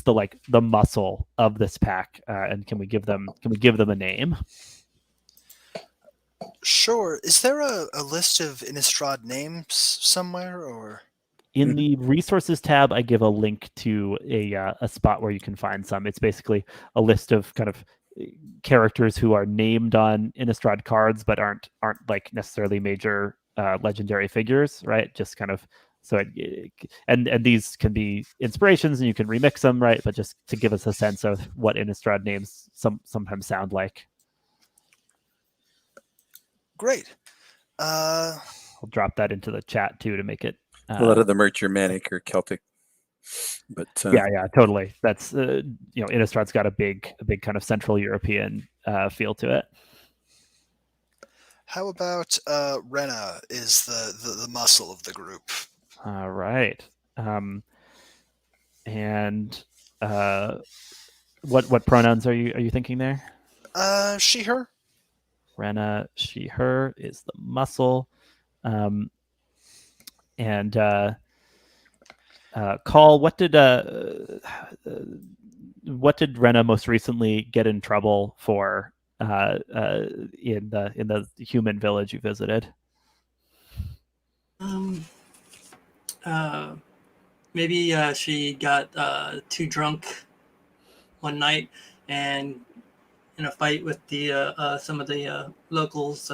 the muscle of this pack, and can we give them a name? Sure. Is there a list of Innistrad names somewhere, or? In the resources tab, I give a link to a spot where you can find some. It's basically a list of kind of characters who are named on Innistrad cards, but aren't like necessarily major legendary figures, right? Just kind of and these can be inspirations, and you can remix them, right? But just to give us a sense of what Innistrad names sometimes sound like. Great. I'll drop that into the chat too to make it. A lot of them are Germanic or Celtic, but yeah, totally. That's Innistrad's got a big kind of Central European feel to it. How about Rena is the muscle of the group? All right. And what pronouns are you thinking there? She, her. Rena, she, her is the muscle. And Cawle, what did Rena most recently get in trouble for in the human village you visited? Um, Maybe she got too drunk one night and in a fight with the some of the locals,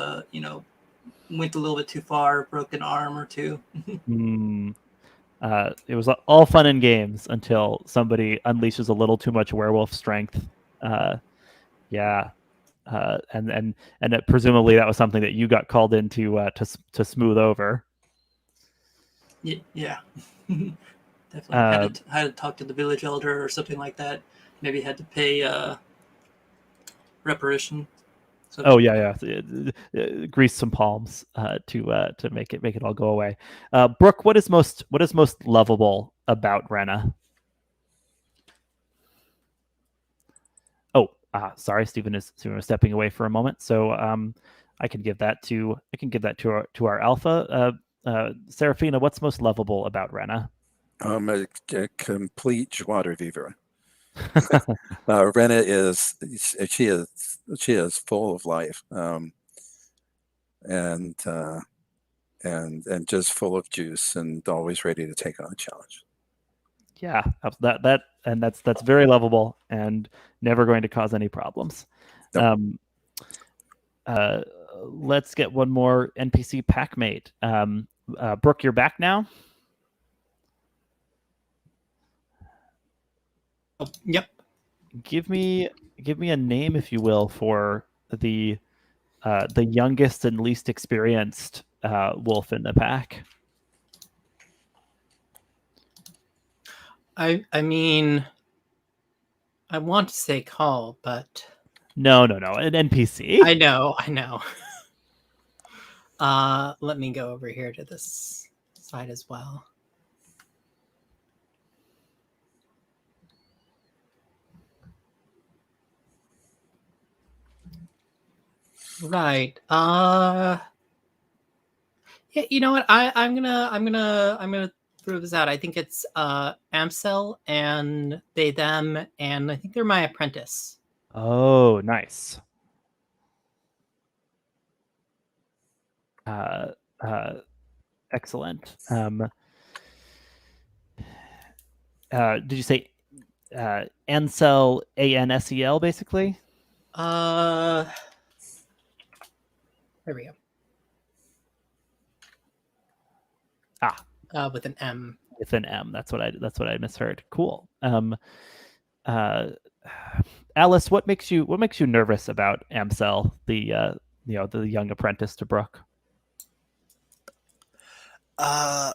went a little bit too far, broke an arm or two. It was all fun and games until somebody unleashes a little too much werewolf strength. Yeah, and presumably that was something that you got called in to smooth over. Yeah. Definitely had to talk to the village elder or something like that. Maybe had to pay reparation. Oh yeah. Grease some palms to make it all go away. Brooke, what is most lovable about Rena? Oh, sorry, Stephen is stepping away for a moment, so I can give that to our alpha. Serafina, what's most lovable about Rena? A complete joie de vivre. Rena is full of life, and just full of juice and always ready to take on a challenge. Yeah, that's very lovable and never going to cause any problems. Nope. Let's get one more NPC pack mate. Brooke, you're back now. Oh, yep. Give me a name, if you will, for the youngest and least experienced wolf in the pack. I mean, I want to say Cawle, but No, an NPC. I know. Let me go over here to this side as well. Right. Yeah. You know what? I'm gonna throw this out. I think it's Amsel and they them, and I think they're my apprentice. Oh, nice. Excellent. Did you say Ansel, Ansel, basically? There we go. With an M. With an M. That's what I misheard. Cool. Alice, what makes you nervous about Amsel, the young apprentice to Brooke? I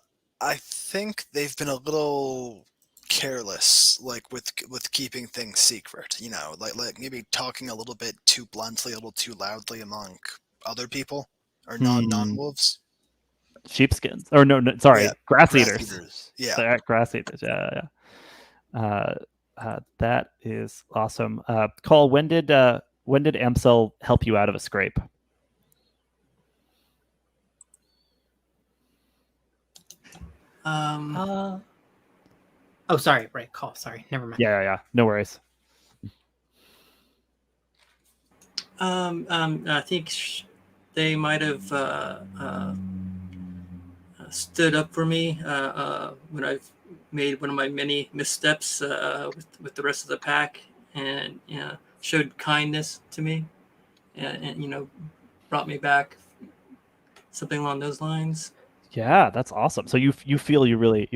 think they've been a little careless, like with keeping things secret. Like maybe talking a little bit too bluntly, a little too loudly among other people or non-wolves. Sheepskins, or no, sorry, Yeah, grass eaters. Yeah, grass eaters. Yeah. That is awesome. Cawle, when did Amsel help you out of a scrape? Oh, sorry. Right, Cawle. Sorry, never mind. Yeah. No worries. I think they might have stood up for me when I've made one of my many missteps with the rest of the pack, and showed kindness to me, and brought me back, something along those lines. Yeah, that's awesome. So you feel you really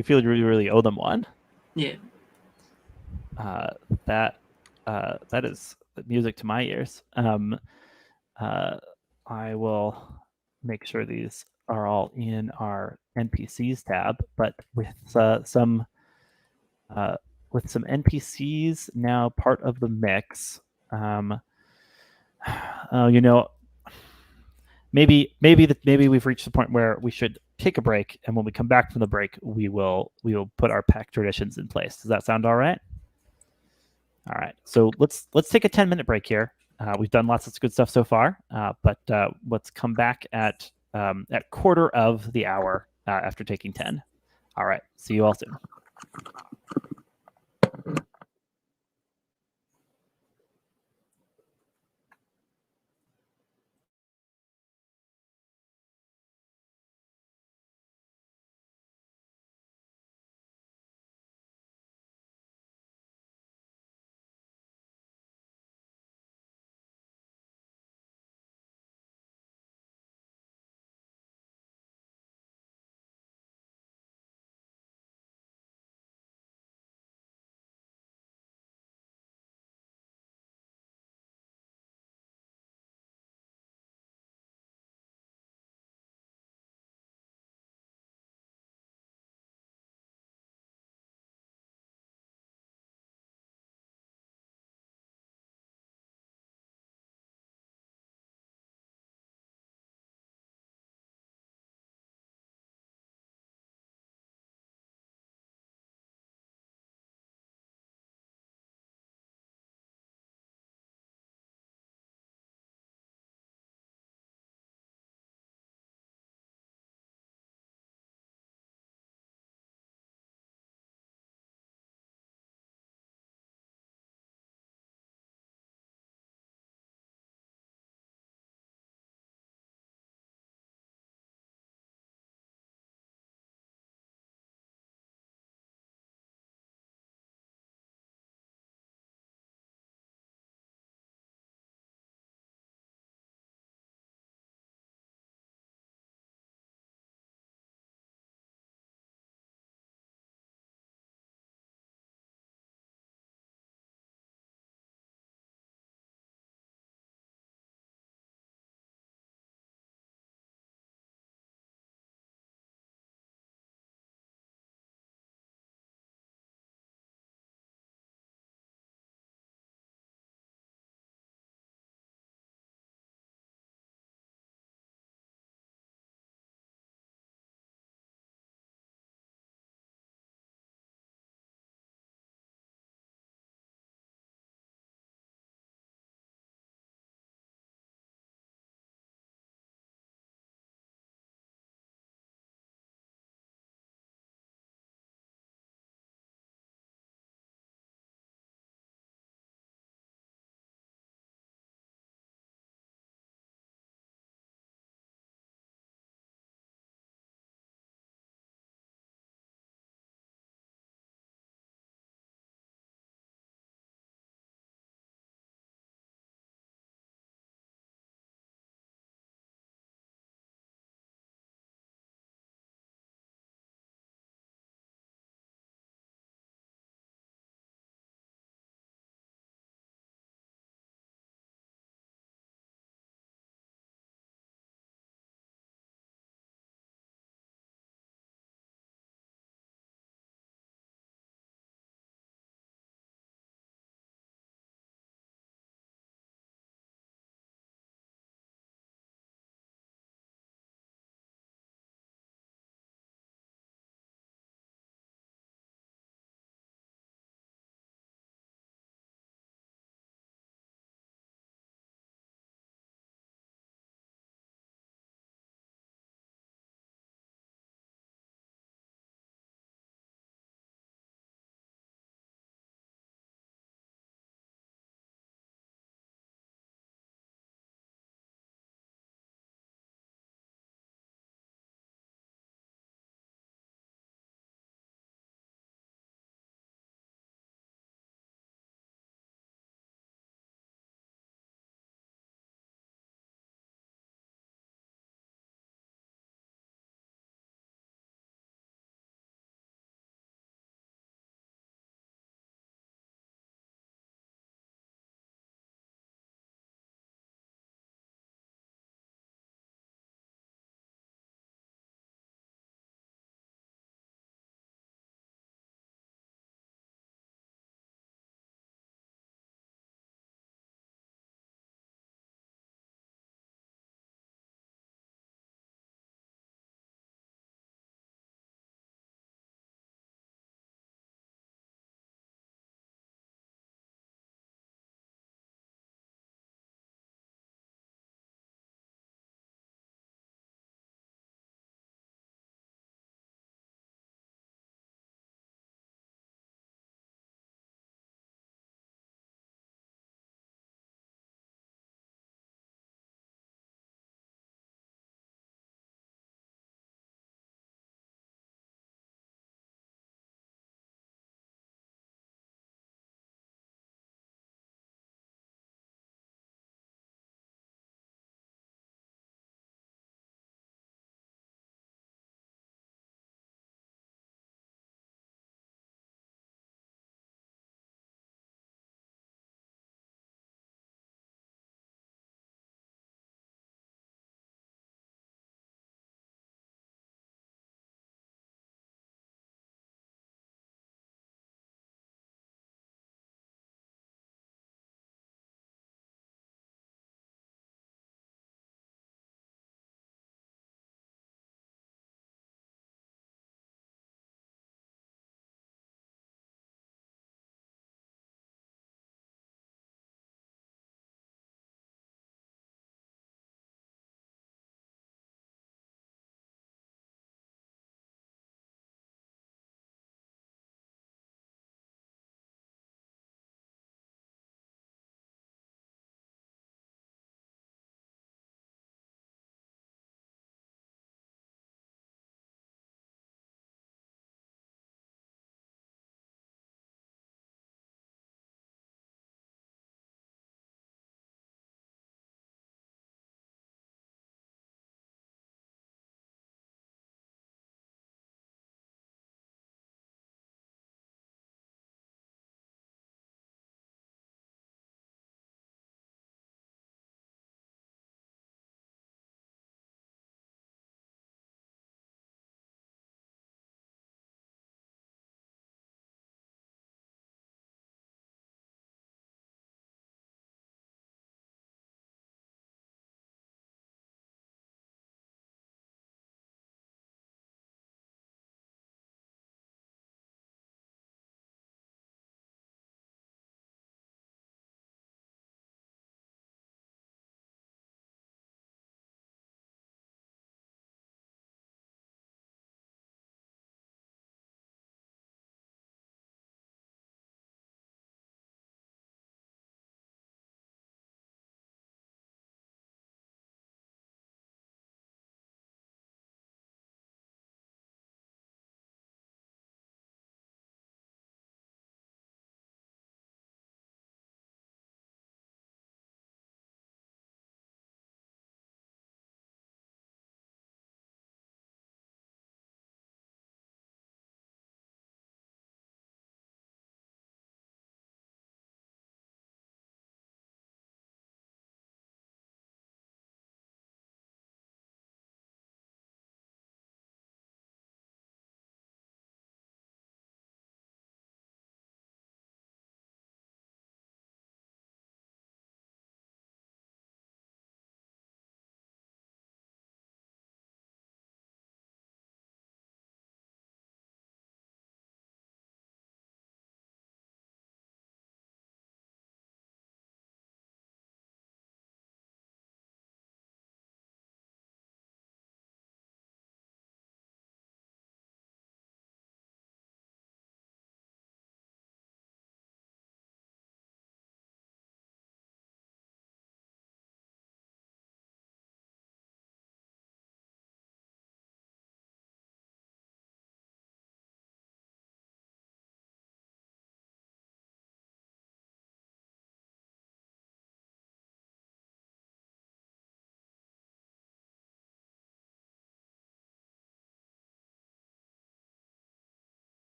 owe them one. Yeah. That is music to my ears. I will make sure these are all in our NPCs tab, but with some NPCs now part of the mix. Maybe we've reached the point where we should take a break, and when we come back from the break, we will put our pack traditions in place. Does that sound all right? All right. So let's take a 10-minute break here. We've done lots of good stuff so far, but let's come back at quarter of the hour after taking 10. All right. See you all soon.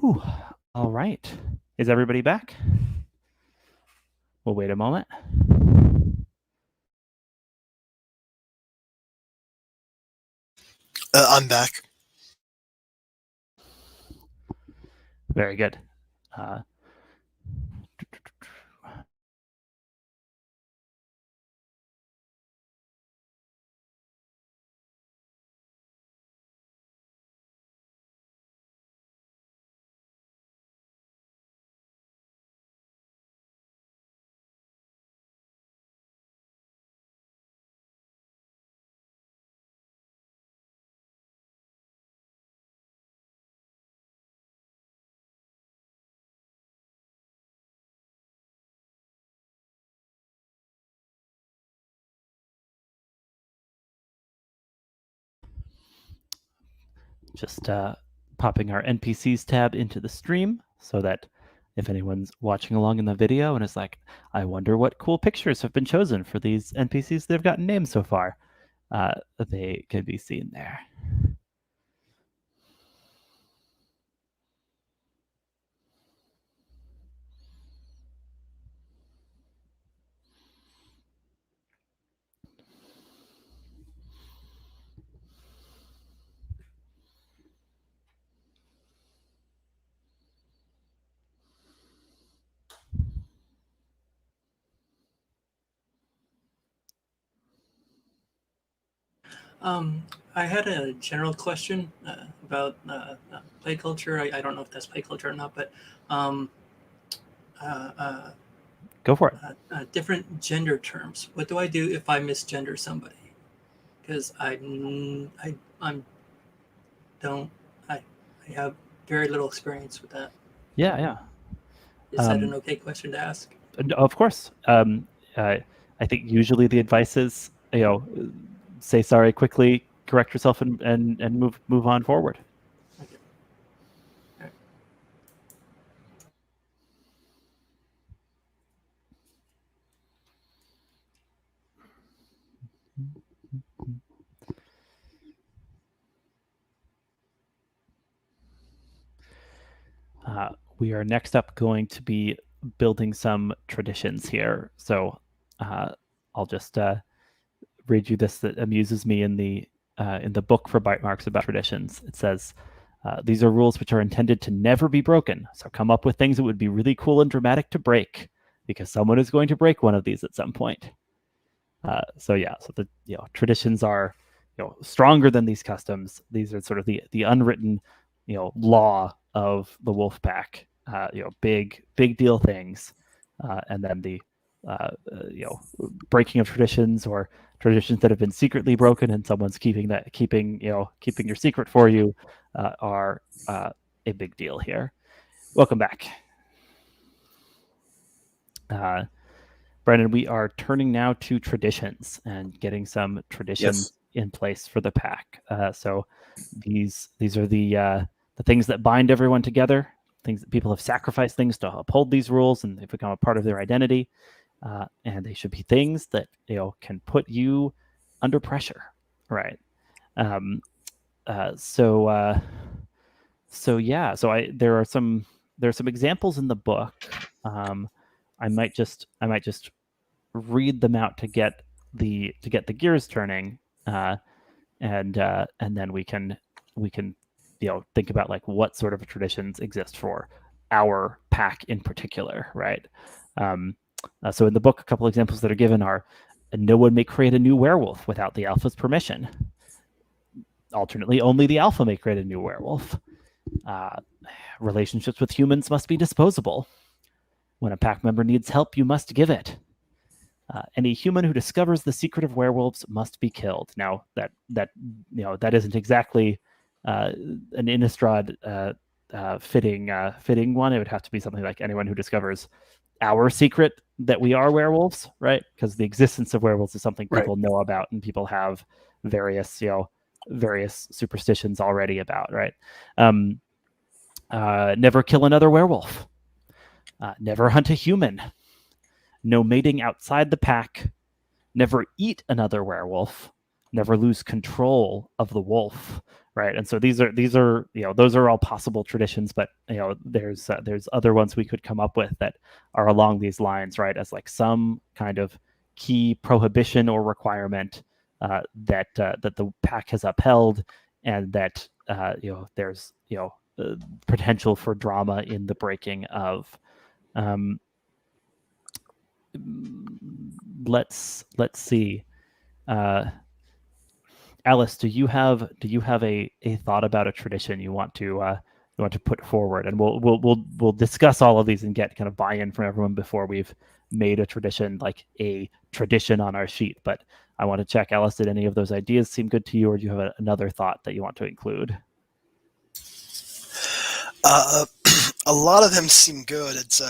Whew. All right. Is everybody back? We'll wait a moment. I'm back. Very good. Just popping our NPCs tab into the stream so that if anyone's watching along in the video and is like, I wonder what cool pictures have been chosen for these NPCs that have gotten names so far, they can be seen there. I had a general question about play culture. I don't know if that's play culture or not, but Go for it. different gender terms. What do I do if I misgender somebody? Because I have very little experience with that. Yeah. Is that an okay question to ask? Of course. I think usually the advice is, say sorry quickly, correct yourself, and move on forward. Okay. All right. We are next up going to be building some traditions here. So I'll just read you this that amuses me in the book for bite marks about traditions. It says, these are rules which are intended to never be broken. So come up with things that would be really cool and dramatic to break, because someone is going to break one of these at some point. So the traditions are stronger than these customs. These are sort of the unwritten law of the wolf pack. Big deal things, and then the breaking of traditions, or traditions that have been secretly broken and someone's keeping your secret for you, are a big deal here. Welcome back. Brennan, we are turning now to traditions and getting some traditions in place for the pack. So these are the things that bind everyone together, things that people have sacrificed things to uphold these rules, and they've become a part of their identity. And they should be things that can put you under pressure, right? So there are some examples in the book. I might just read them out to get the gears turning, and then we can think about like what sort of traditions exist for our pack in particular, right? So in the book, a couple examples that are given are: no one may create a new werewolf without the alpha's permission. Alternately, only the alpha may create a new werewolf. Relationships with humans must be disposable. When a pack member needs help, you must give it. Any human who discovers the secret of werewolves must be killed. Now, that isn't exactly an Innistrad fitting one. It would have to be something like anyone who discovers our secret that we are werewolves, right? Because the existence of werewolves is something people know about, and people have various superstitions already about, right? Never kill another werewolf. Never hunt a human. No mating outside the pack. Never eat another werewolf. never lose control of the wolf, right? And so these are those are all possible traditions, but there's other ones we could come up with that are along these lines, right? As like some kind of key prohibition or requirement that the pack has upheld, and that there's potential for drama in the breaking of. Let's see. Alice, do you have a thought about a tradition you want to put forward? And we'll discuss all of these and get kind of buy-in from everyone before we've made a tradition, like a tradition on our sheet. But I want to check, Alice, did any of those ideas seem good to you, or do you have another thought that you want to include? A lot of them seem good. It's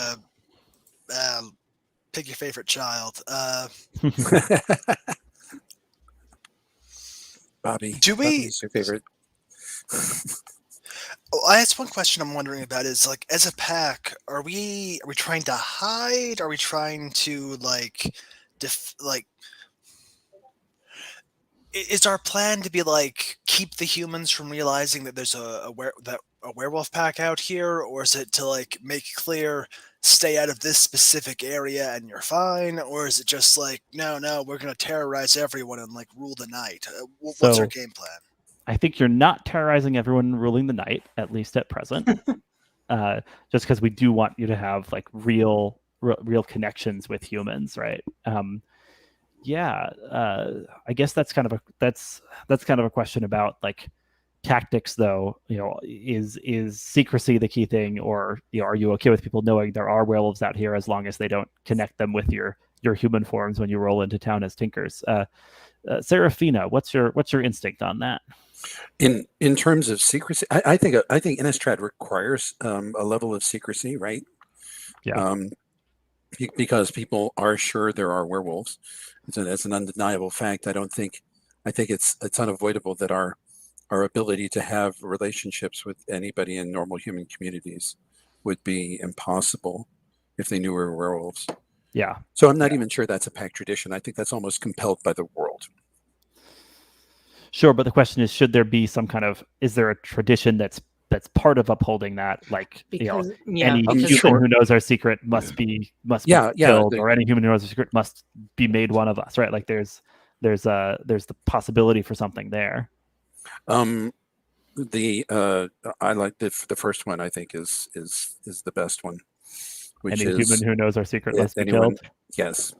pick your favorite child. Bobby. Do we? Bobby's your favorite. That's one question I'm wondering about. Is like, as a pack, are we trying to hide? Are we trying to is our plan to be like keep the humans from realizing that there's a werewolf pack out here, or is it to like make clear, stay out of this specific area and you're fine, or is it just like no, we're gonna terrorize everyone and like rule the night? What's our game plan? I think you're not terrorizing everyone and ruling the night, at least at present. Just because we do want you to have like real connections with humans, right? I guess that's kind of a question about like tactics, though. Is secrecy the key thing, or are you okay with people knowing there are werewolves out here as long as they don't connect them with your human forms when you roll into town as tinkers? Serafina, what's your instinct on that? In terms of secrecy, I think Innistrad requires a level of secrecy, right? Yeah. Because people are sure there are werewolves. That's an undeniable fact. I think it's unavoidable that our ability to have relationships with anybody in normal human communities would be impossible if they knew we were werewolves. Yeah. So I'm not even sure that's a pack tradition. I think that's almost compelled by the world. Sure, but the question is, should there be some kind of, is there a tradition that's part of upholding that? Like, any human who knows our secret must be killed, or any human who knows our secret must be made one of us, right? Like, there's the possibility for something there. I like the first one. I think is the best one. Which any is, human who knows our secret must be killed. Yes.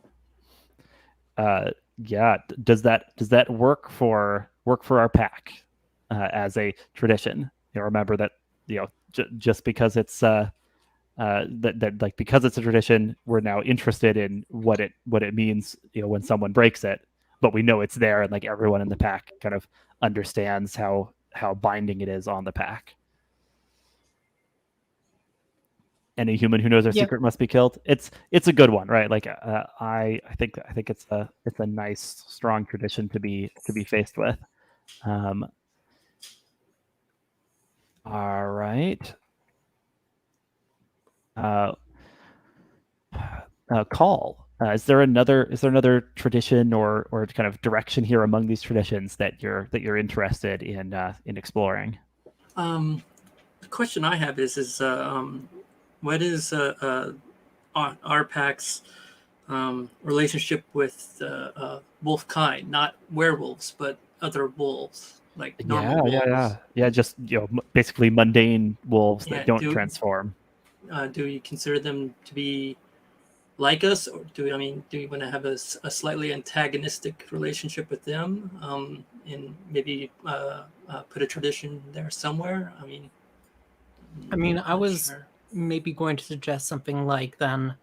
Yeah. Does that work for our pack as a tradition? Remember that just because it's that like, because it's a tradition, we're now interested in what it means when someone breaks it, but we know it's there, and like everyone in the pack kind of understands how binding it is on the pack. Any human who knows our secret must be killed. It's a good one, right? Like I think it's a nice, strong tradition to be faced with. All right. Cawle. Is there another tradition or kind of direction here among these traditions that you're interested in exploring? The question I have is what is our pack's relationship with wolf kind, not werewolves, but other wolves, like normal wolves? Yeah. Just basically mundane wolves that don't transform. Do you consider them to be like us, or do you want to have a slightly antagonistic relationship with them, and maybe put a tradition there somewhere? I was maybe going to suggest something like then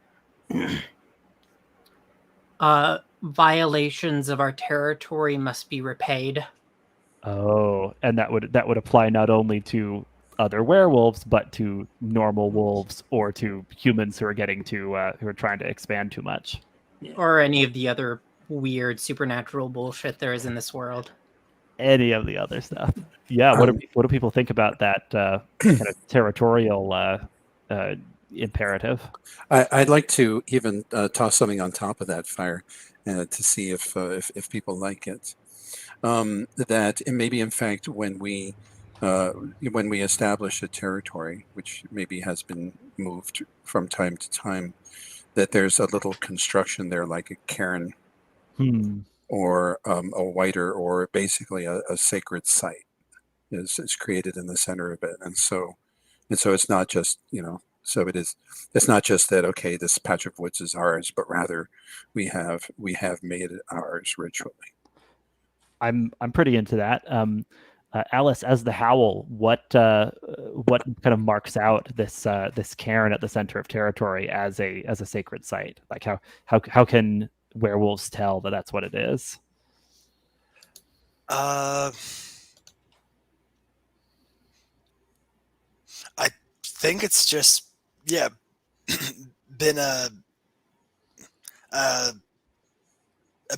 violations of our territory must be repaid. Oh, and that would apply not only to other werewolves, but to normal wolves, or to humans who are who are trying to expand too much, or any of the other weird supernatural bullshit there is in this world. Any of the other stuff. Yeah. What do people think about that kind of territorial imperative? I'd like to even toss something on top of that fire to see if people like it. that it maybe in fact when we establish a territory, which maybe has been moved from time to time, that there's a little construction there like a cairn or a whiter, or basically a sacred site is created in the center of it. And so it's not just, it's not just that, okay, this patch of woods is ours, but rather we have made it ours ritually. I'm pretty into that. Alice, as the Howl, what kind of marks out this cairn at the center of territory as a sacred site? Like how can werewolves tell that that's what it is? I think it's just been a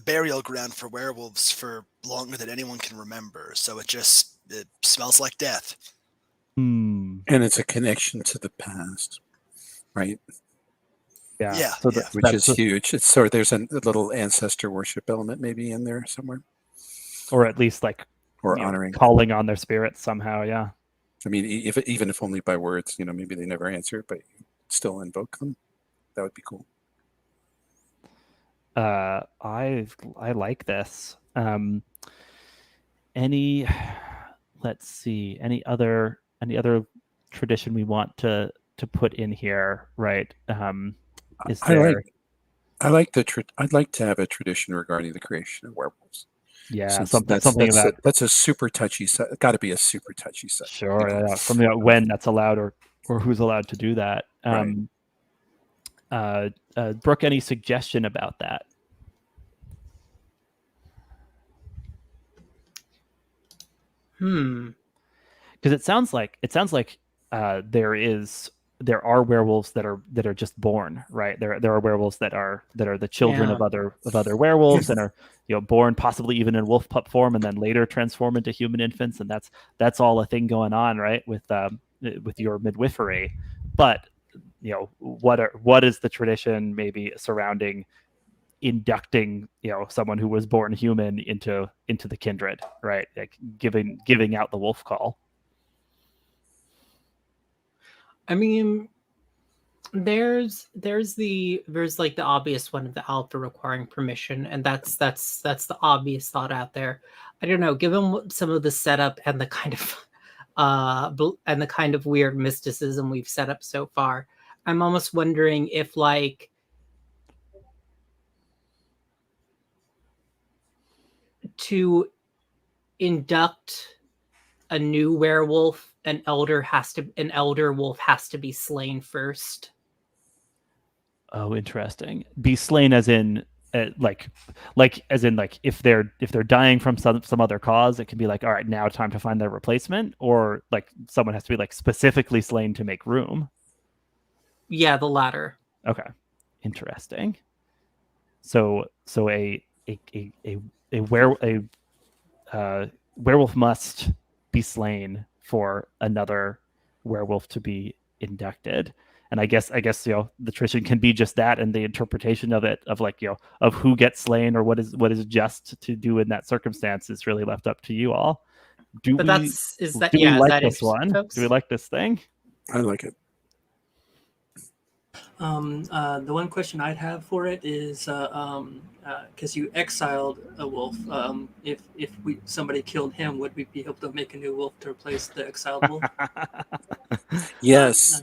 burial ground for werewolves for longer than anyone can remember. So it smells like death. And it's a connection to the past, right? Yeah. So which is huge. It's sort of, there's a little ancestor worship element maybe in there somewhere, or at least like honoring, calling on their spirits somehow. Yeah. I mean, even if only by words, maybe they never answer, but you still invoke them. That would be cool. I like this. Let's see, any other tradition we want to put in here, right? Is there? I'd like to have a tradition regarding the creation of werewolves. Yeah, something about that's a super touchy. Got to be a super touchy set. Sure, yeah, something about when that's allowed or who's allowed to do that. Brooke, any suggestion about that? Because it sounds like there are werewolves that are just born, right? There are werewolves that are the children of other werewolves and are born possibly even in wolf pup form and then later transform into human infants, and that's all a thing going on, right? With your midwifery. But what is the tradition maybe surrounding inducting someone who was born human into the kindred, right? Like giving out the wolf call. I mean, there's like the obvious one of the alpha requiring permission, and that's the obvious thought out there. I don't know, given some of the setup and the kind of weird mysticism we've set up so far, I'm almost wondering if like to induct a new werewolf, an elder wolf has to be slain first. Oh, interesting. Be slain as in like if they're dying from some other cause, it can be like, all right, now time to find their replacement, or like someone has to be like specifically slain to make room. Yeah, the latter. Okay, interesting. So a werewolf must be slain for another werewolf to be inducted. And I guess the tradition can be just that, and the interpretation of it of who gets slain or what is just to do in that circumstance is really left up to you all. Do we like this one? Folks? Do we like this thing? I like it. The one question I'd have for it is because you exiled a wolf. If somebody killed him, would we be able to make a new wolf to replace the exiled wolf? Yes,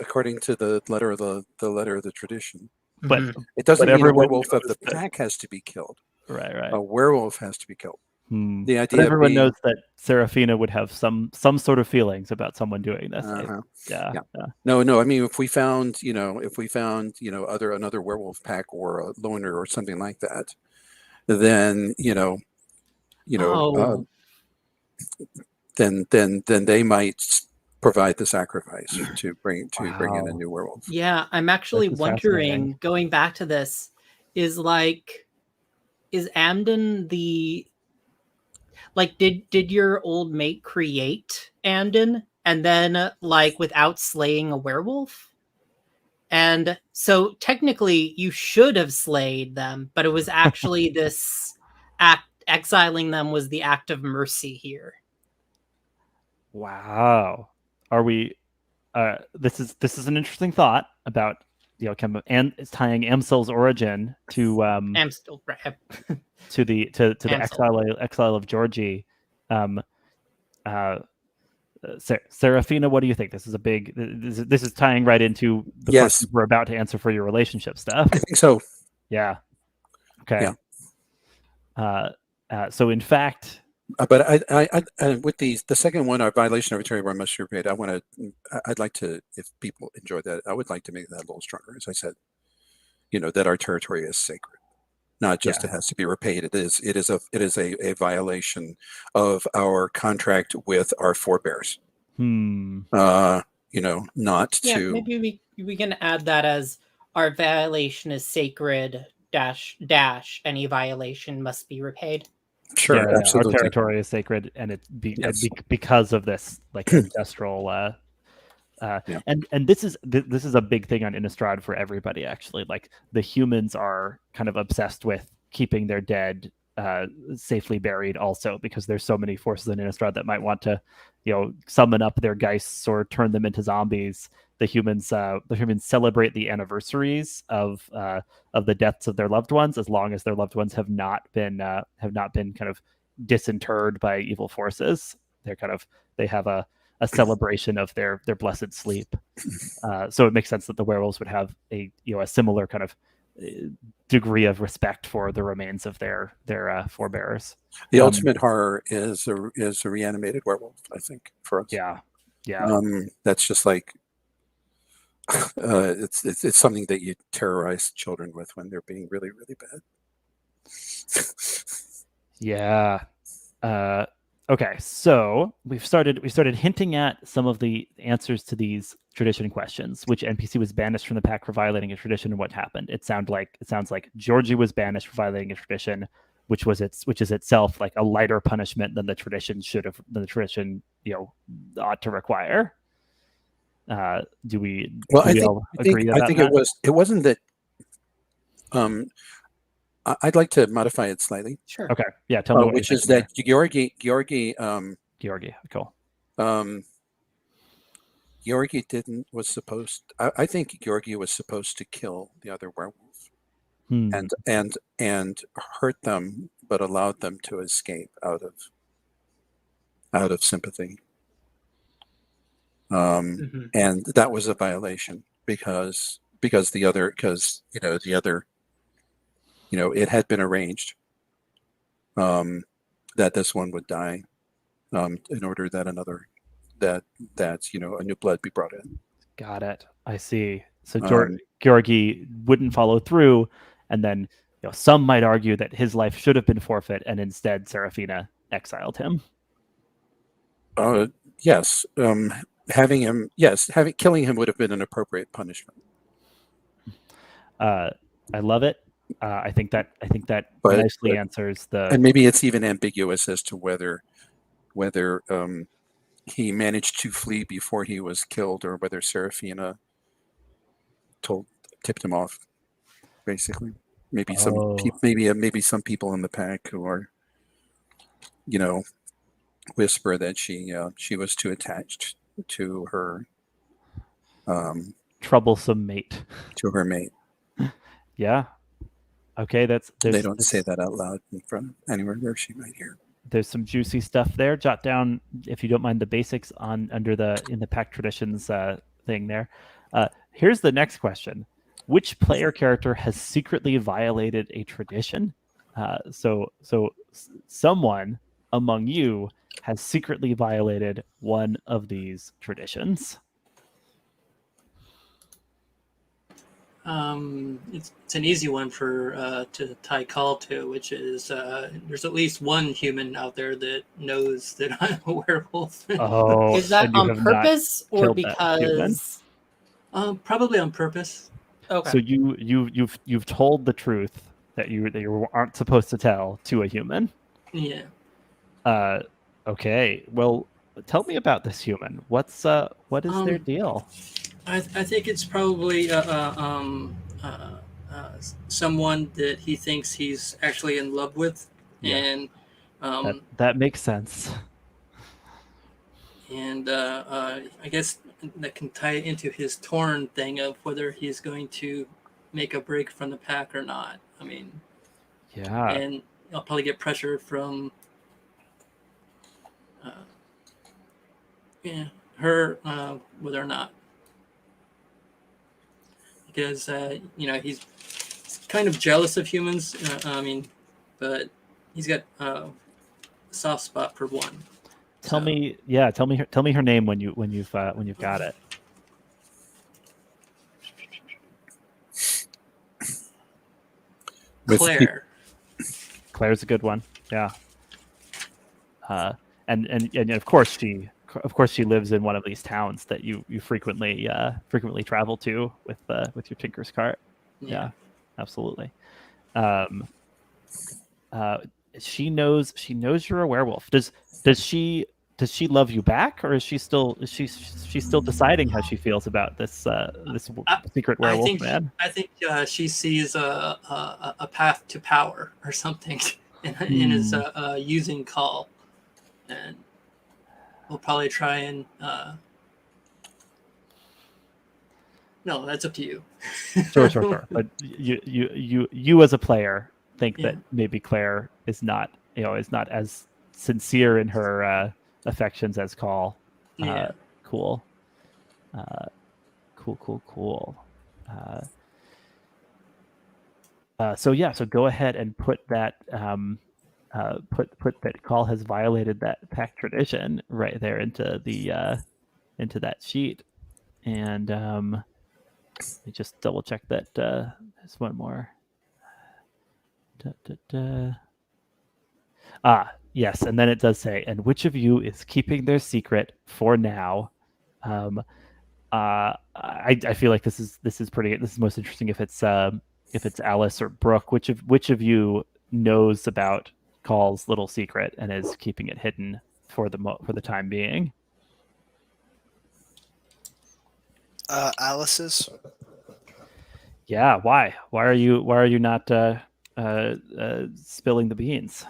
according to the letter of the tradition. But it doesn't mean a werewolf of the pack has to be killed. Right. A werewolf has to be killed. The idea, but everyone knows that Serafina would have some sort of feelings about someone doing this. Yeah. No. I mean, if we found another werewolf pack or a loner or something like that, then then they might provide the sacrifice to bring in a new werewolf. Yeah, I'm actually wondering, going back to this, is Amden the did your old mate create Amden and then without slaying a werewolf? And so technically you should have slayed them, but it was actually this act exiling them was the act of mercy here. Wow. Are we? This is an interesting thought about kind of and it's tying Amsel's origin to I'm still right. to the Amsel. exile of Georgie. Serafina, what do you think? This is a big. This is tying right into the Yes. questions we're about to answer for your relationship stuff. I think so. Yeah. Okay. Yeah. So in fact, But I with the second one, our violation of arbitrary one must be repaid. I'd like to, if people enjoy that, I would like to make that a little stronger. As I said, that our territory is sacred, not just it has to be repaid. It is a violation of our contract with our forebears. Not to. Maybe we can add that as our violation is sacred. Dash any violation must be repaid. Sure, absolutely. Our territory is sacred, and it's because of this like ancestral. And this is a big thing on Innistrad for everybody. Actually, like the humans are kind of obsessed with keeping their dead safely buried, also because there's so many forces in Innistrad that might want to, summon up their geists or turn them into zombies. The humans celebrate the anniversaries of the deaths of their loved ones, as long as their loved ones have not been kind of disinterred by evil forces. They have a celebration of their blessed sleep. So it makes sense that the werewolves would have a similar kind of degree of respect for the remains of their forebears. The ultimate horror is a reanimated werewolf, I think, for us. Yeah. That's just like it's something that you terrorize children with when they're being really, really bad. Yeah. Okay, so we started hinting at some of the answers to these tradition questions. Which NPC was banished from the pack for violating a tradition, and what happened? It sounds like Georgie was banished for violating a tradition, which is itself like a lighter punishment than the tradition ought to require. Do we? Well, I think it wasn't that. I'd like to modify it slightly. Sure. Okay. Yeah. Tell me what which is that Georgie. Georgie. Cool. Georgie was supposed. I think Georgie was supposed to kill the other werewolf, and hurt them, but allowed them to escape out of sympathy. And that was a violation because the other it had been arranged that this one would die in order that a new blood be brought in. Got it. I see. So Georgie wouldn't follow through, and then some might argue that his life should have been forfeit, and instead Serafina exiled him. Yes. Killing him would have been an appropriate punishment. I love it. I think that nicely answers the. And maybe it's even ambiguous as to whether he managed to flee before he was killed, or whether Serafina tipped him off. Basically, maybe maybe some people in the pack who are, whisper that she was too attached to her troublesome mate. To her mate. Yeah. Okay, they don't say that out loud in front of anywhere where she might hear. There's some juicy stuff there. Jot down, if you don't mind, the basics in the pack traditions thing there. Here's the next question: which player character has secretly violated a tradition? So someone among you has secretly violated one of these traditions. It's an easy one for to tie Cawle to, which is there's at least one human out there that knows that I'm a werewolf. Oh, is that on purpose or because? Probably on purpose. Okay. So you've told the truth that you aren't supposed to tell to a human. Yeah. Okay. Well, tell me about this human. What is their deal? I think it's probably someone that he thinks he's actually in love with, Yeah. And That makes sense. and I guess that can tie into his torn thing of whether he's going to make a break from the pack or not. I mean, Yeah. and I'll probably get pressure from her whether or not, because he's kind of jealous of humans. I mean, but he's got a soft spot for one. Tell me her name when you've got it. Claire. Claire's a good one. Yeah. And of course she lives in one of these towns that you frequently travel to with your tinker's cart. Yeah, absolutely. She knows you're a werewolf. Does she love you back, or is she still deciding how she feels about this secret werewolf man? I think she sees a path to power or something in his using Cawle, and we'll probably try and no, that's up to you. Sure. But you as a player think that maybe Claire is not as sincere in her affections as Cawle. Cool. Cool. So go ahead and put that put that Cawle has violated that pact tradition right there into that sheet, and let me just double check that there's one more. Yes, and then it does say, and which of you is keeping their secret for now? I feel like this is most interesting if it's Alice or Brooke. Which of you knows about Cawle's little secret and is keeping it hidden for the time being? Alice's. Yeah. Why? Why are you not spilling the beans?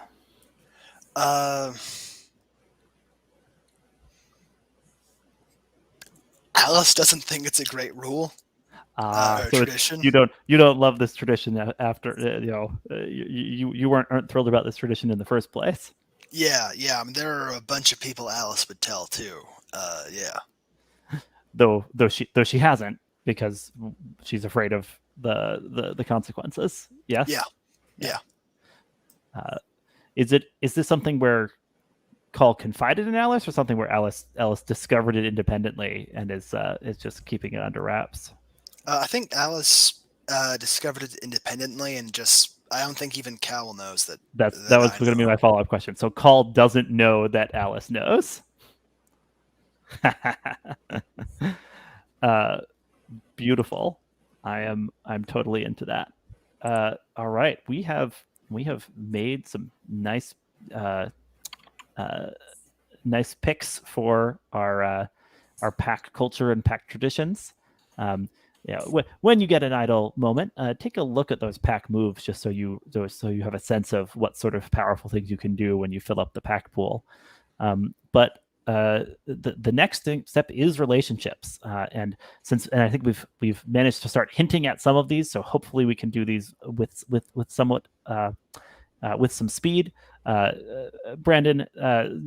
Alice doesn't think it's a great rule. So tradition. You don't love this tradition after you aren't thrilled about this tradition in the first place. Yeah. I mean, there are a bunch of people Alice would tell too. Yeah. Though she hasn't, because she's afraid of the consequences. Yes. Yeah. Is this something where Cawle confided in Alice, or something where Alice discovered it independently and is just keeping it under wraps? I think Alice discovered it independently, and I don't think even Cawle knows that. That was going to be my follow-up question. So Cawle doesn't know that Alice knows. Beautiful. I'm totally into that. All right, we have made some nice picks for our pack culture and pack traditions. When you get an idle moment, take a look at those pack moves, just so you have a sense of what sort of powerful things you can do when you fill up the pack pool. But the next step is relationships, and I think we've managed to start hinting at some of these, so hopefully we can do these with somewhat with some speed. Brandon,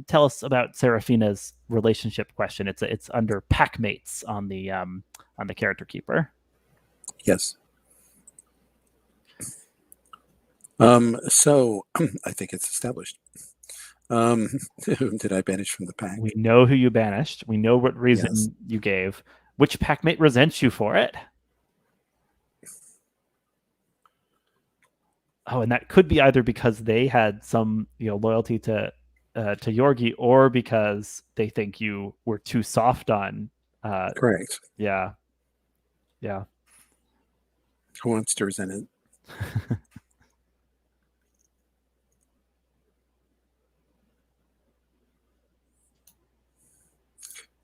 tell us about Serafina's relationship question. It's under pack mates on the character keeper. Yes. So I think it's established. Whom did I banish from the pack? We know who you banished. We know what reason you gave. Which packmate resents you for it? Oh, and that could be either because they had some loyalty to Yorgi, or because they think you were too soft on. Correct. Yeah. Who wants to resent it?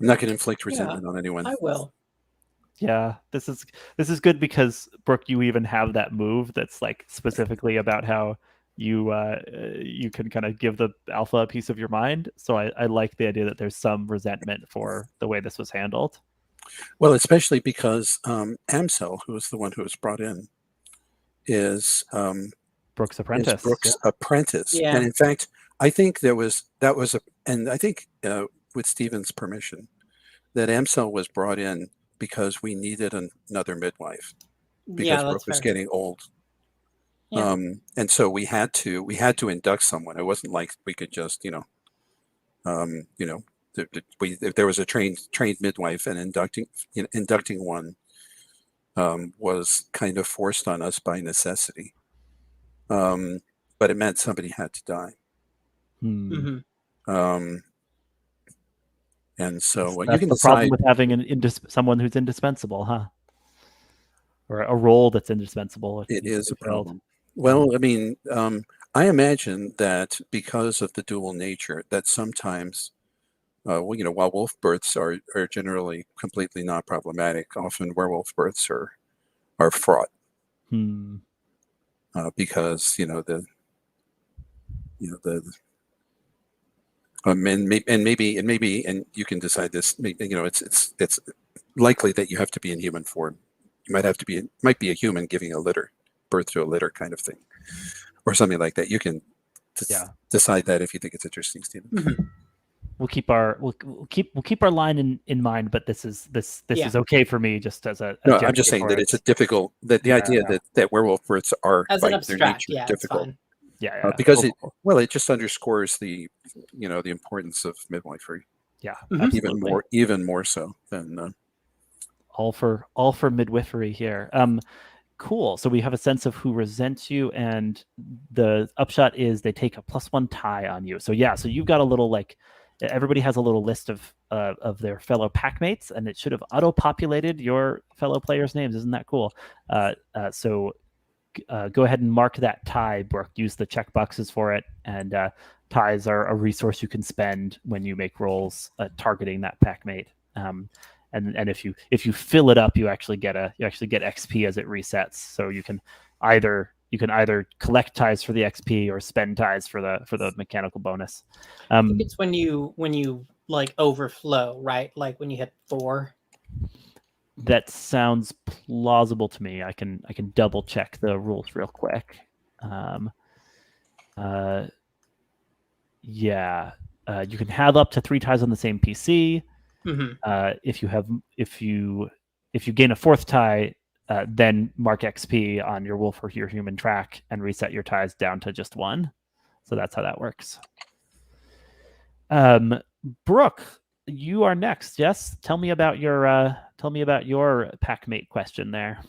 I'm not going to inflict resentment on anyone. I will. Yeah, this is good because, Brooke, you even have that move that's like specifically about how you can kind of give the alpha a piece of your mind. So I like the idea that there's some resentment for the way this was handled. Well, especially because Amsel, who is the one who was brought in, is Brooke's apprentice. Brooke's apprentice. Yeah. And in fact, I think and I think with Stephen's permission, that Amsel was brought in because we needed another midwife because Yeah, that's Brooke was fair. getting old. Yeah. And so we had to induct someone. It wasn't like we could just, if there was a trained midwife, and inducting one was kind of forced on us by necessity. But it meant somebody had to die. Hmm. hmm And so you That's can the problem decide. with having someone who's indispensable, huh? Or a role that's indispensable. If It needs to is be a filled. problem. Well, I mean, I imagine that because of the dual nature, that sometimes, while wolf births are generally completely not problematic, often werewolf births are fraught Hmm. because the and you can decide this. It's likely that you have to be in human form. You might be a human giving birth to a litter kind of thing, or something like that. You can decide that if you think it's interesting, Stephen. hmm We'll keep our line in mind, but this is Yeah. okay for me just as a No, gesture I'm just saying that towards- it's a difficult the Yeah, idea that werewolf births are As by an their abstract, nature yeah, it's difficult. fine. yeah, Because cool. it just underscores the importance of midwifery. Yeah, Mhm. absolutely. even more so than All for midwifery here. Cool. So we have a sense of who resents you, and the upshot is they take a +1 tie on you. So yeah, so you've got a little everybody has a little list of their fellow packmates, and it should have auto-populated your fellow players' names. Isn't that cool? So go ahead and mark that tie, Brooke. Use the check boxes for it, and ties are a resource you can spend when you make rolls targeting that packmate. And if you fill it up, you actually get XP as it resets. So you can either collect ties for the XP or spend ties for the mechanical bonus. I think it's when you like overflow, right? Like when you hit 4. That sounds plausible to me. I can double check the rules real quick. Yeah, you can have up to 3 ties on the same PC. Mm-hmm. If you gain a 4th tie, then mark XP on your wolf or your human track and reset your ties down to just 1. So that's how that works. Brooke, you are next. Yes, tell me about your packmate question there.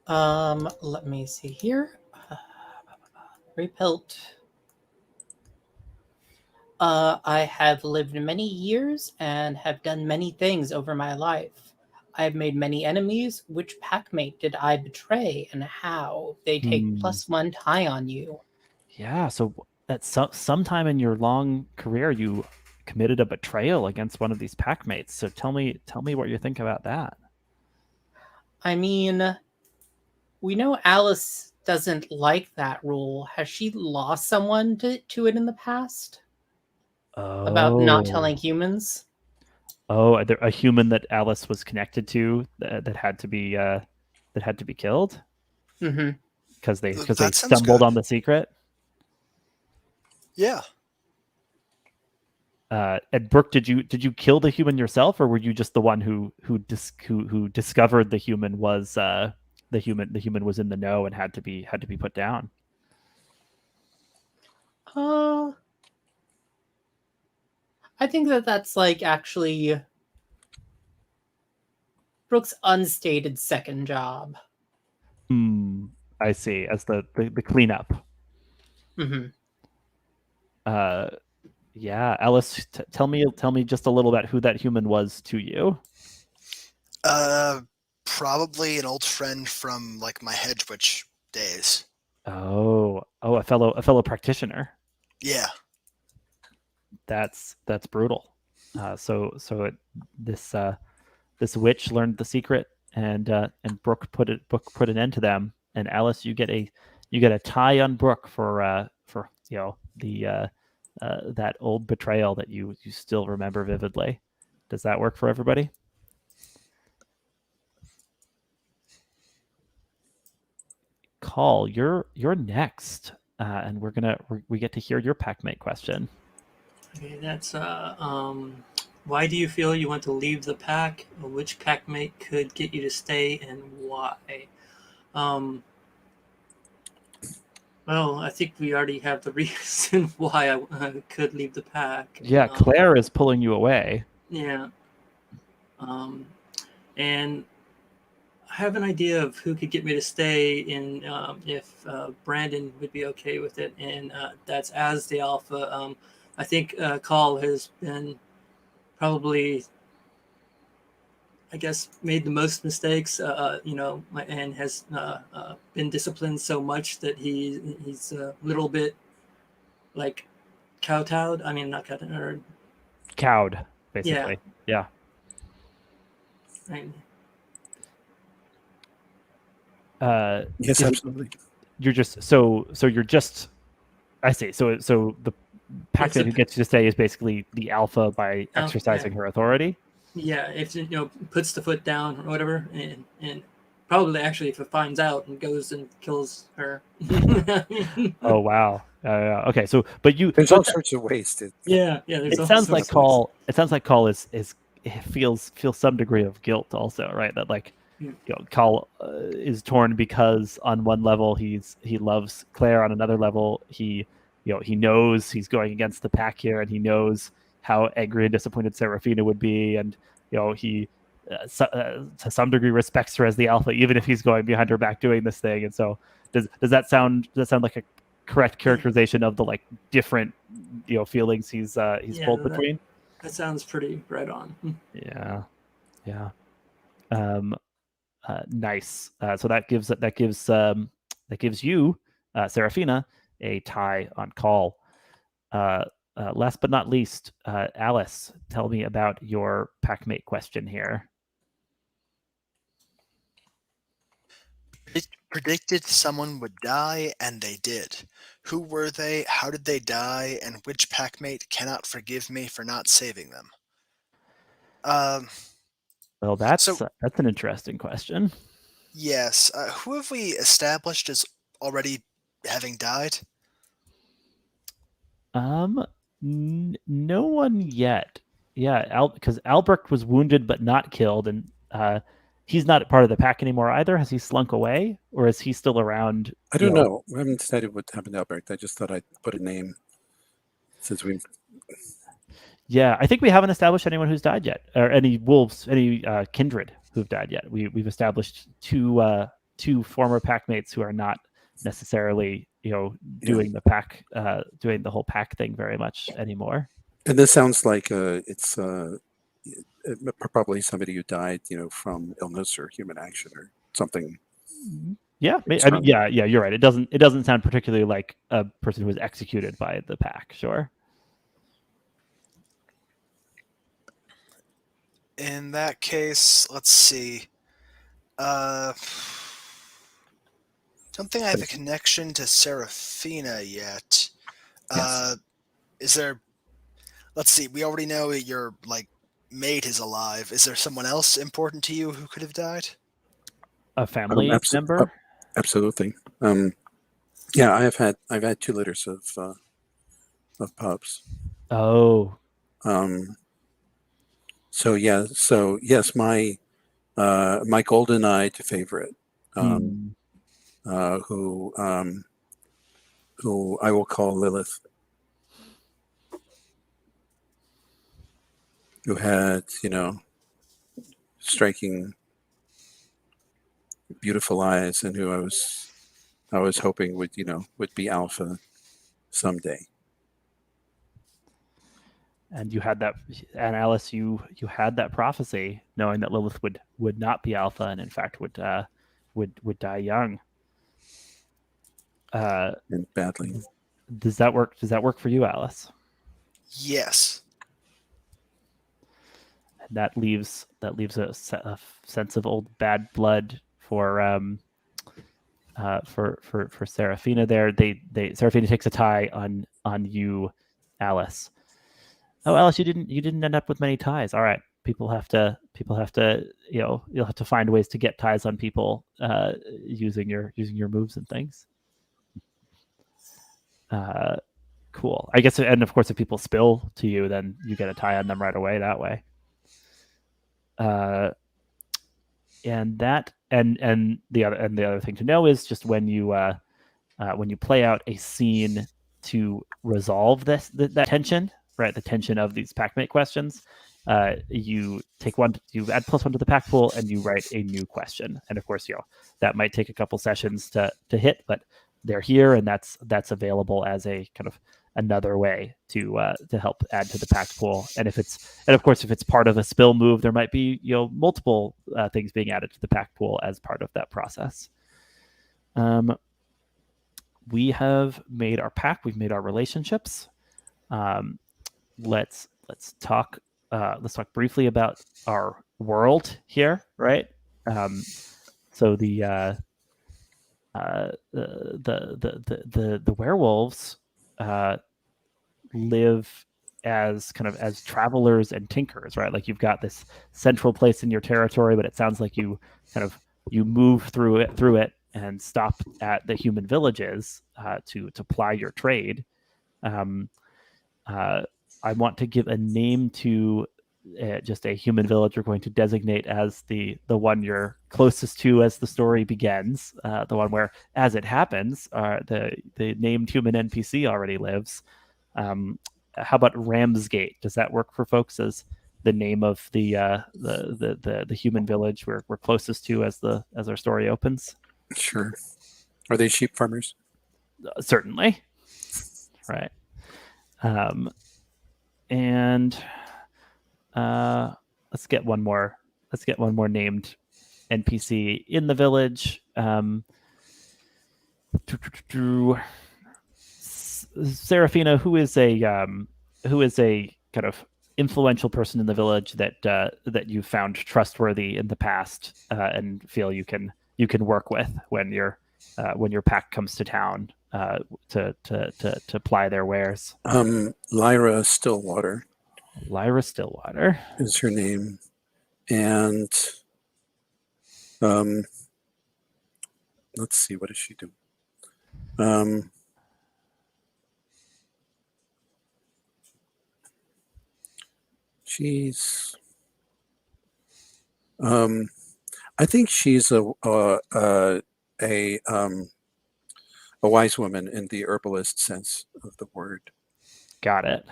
Let me see here. Greypelt. I have lived many years and have done many things over my life. I have made many enemies. Which packmate did I betray, and how? They take +1 tie on you. Yeah, so at sometime in your long career, you committed a betrayal against one of these packmates. So tell me what you think about that. I mean, we know Alice doesn't like that rule. Has she lost someone to it in the past? About not telling humans? Oh, a human that Alice was connected to that had to be killed? Mm-hmm. Because they That sounds stumbled good. on the secret? Yeah. And Brooke, did you kill the human yourself, or were you just the one who discovered the human was the human was in the know and had to be put down? I think that's like actually Brooke's unstated second job. I see. As the cleanup. Mm-hmm. Yeah, Alice, tell me just a little about who that human was to you. Probably an old friend from like my hedge witch days. Oh, a fellow practitioner. Yeah. That's brutal. This witch learned the secret and Brooke put an end to them. And Alice, you get a tie on Brooke for the that old betrayal that you still remember vividly. Does that work for everybody? Cawle, you're next, and we get to hear your packmate question. Okay, that's why do you feel you want to leave the pack? Which packmate could get you to stay, and why? Well, I think we already have the reason why I could leave the pack. Yeah, Claire is pulling you away. Yeah. And I have an idea of who could get me to stay in if Brandon would be okay with it, and that's as the alpha. I think Cawle has been probably, I guess, made the most mistakes, and has been disciplined so much that he's a little bit like kowtowed. I mean, not kowtowed, or Cowed, basically. Yeah. Right. Yes, absolutely. You're just you're just. I see. So the packmate who gets you to stay is basically the alpha by exercising her authority. Yeah, if puts the foot down or whatever, and probably actually if it finds out and goes and kills her. Oh wow. Okay, so there's all sorts of ways to. Yeah. It sounds like Cawle. It sounds like Cawle feels some degree of guilt also, right? That like, Cawle is torn because on one level he loves Claire, on another level he knows he's going against the pack here, and he knows how angry and disappointed Serafina would be, and he to some degree respects her as the alpha, even if he's going behind her back doing this thing. And so does that sound like a correct characterization of the like different feelings he's pulled between? That sounds pretty right on. Yeah. Nice. So that gives you, Serafina, a tie on Cawle. Last but not least, Alice, tell me about your packmate question here. It predicted someone would die, and they did. Who were they? How did they die? And which packmate cannot forgive me for not saving them? Well, that's an interesting question. Yes. Who have we established as already having died? No one yet. Yeah, because Albrecht was wounded but not killed, and he's not part of the pack anymore either. Has he slunk away, or is he still around? I don't know. We haven't decided what happened to Albrecht. I just thought I'd put a name since we. Yeah, I think we haven't established anyone who's died yet, or any wolves, any kindred who've died yet. We've established two former packmates who are not necessarily doing the pack, doing the whole pack thing very much anymore. And this sounds like it's probably somebody who died, from illness or human action or something. Yeah, I mean, yeah, you're right. It doesn't sound particularly like a person who was executed by the pack. Sure. In that case, let's see. Don't think I have a connection to Serafina yet. Yes. Is there? Let's see. We already know your mate is alive. Is there someone else important to you who could have died? A family member? Absolutely. Yeah, I've had 2 litters of pups. Oh. So yes, my golden-eyed favorite, who I will call Lilith, who had striking, beautiful eyes, and who I was hoping would be alpha someday. And you had that, and Alice, you had that prophecy, knowing that Lilith would not be alpha, and in fact would die young. And badly. Does that work? Does that work for you, Alice? Yes. that leaves a sense of old bad blood for Serafina. There, Serafina takes a tie on you, Alice. Oh, Alice, you didn't end up with many ties. All right, people have to you'll have to find ways to get ties on people using your moves and things. Cool. I guess, and of course, if people spill to you, then you get a tie on them right away that way. And the other thing to know is just when you play out a scene to resolve that tension, right? The tension of these packmate questions. You add +1 to the pack pool, and you write a new question. And of course, that might take a couple sessions to hit, but they're here, and that's available as a kind of another way to help add to the pack pool. And if it's part of a spill move, there might be multiple things being added to the pack pool as part of that process. We have made our pack. We've made our relationships. Let's talk briefly about our world here, right? So the werewolves live as travelers and tinkers, right? Like, you've got this central place in your territory, but it sounds like you move through it and stop at the human villages to ply your trade. I want to give a name to just a human village we're going to designate as the one you're closest to as the story begins, the one where, as it happens, the named human NPC already lives. How about Ramsgate? Does that work for folks as the name of the human village we're closest to as our story opens? Sure. Are they sheep farmers? Certainly. Right. And let's get one more named NPC in the village. Serafina, who is a kind of influential person in the village that you found trustworthy in the past and feel you can work with when your pack comes to town to ply their wares. Lyra Stillwater. Lyra Stillwater is her name, and let's see, what does she do? She's I think she's a wise woman in the herbalist sense of the word. Got it.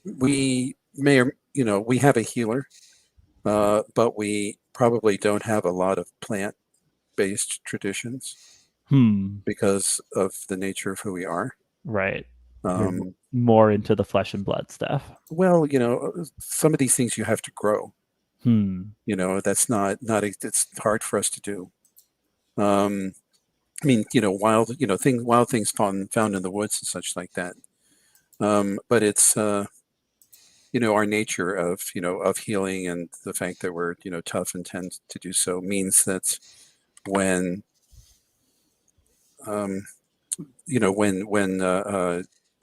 We may, we have a healer, but we probably don't have a lot of plant-based traditions because of the nature of who we are. Right. More into the flesh and blood stuff. Well, some of these things you have to grow. That's not it's hard for us to do. I mean, wild things found in the woods and such like that. But it's our nature of healing, and the fact that we're tough and tend to do so means that when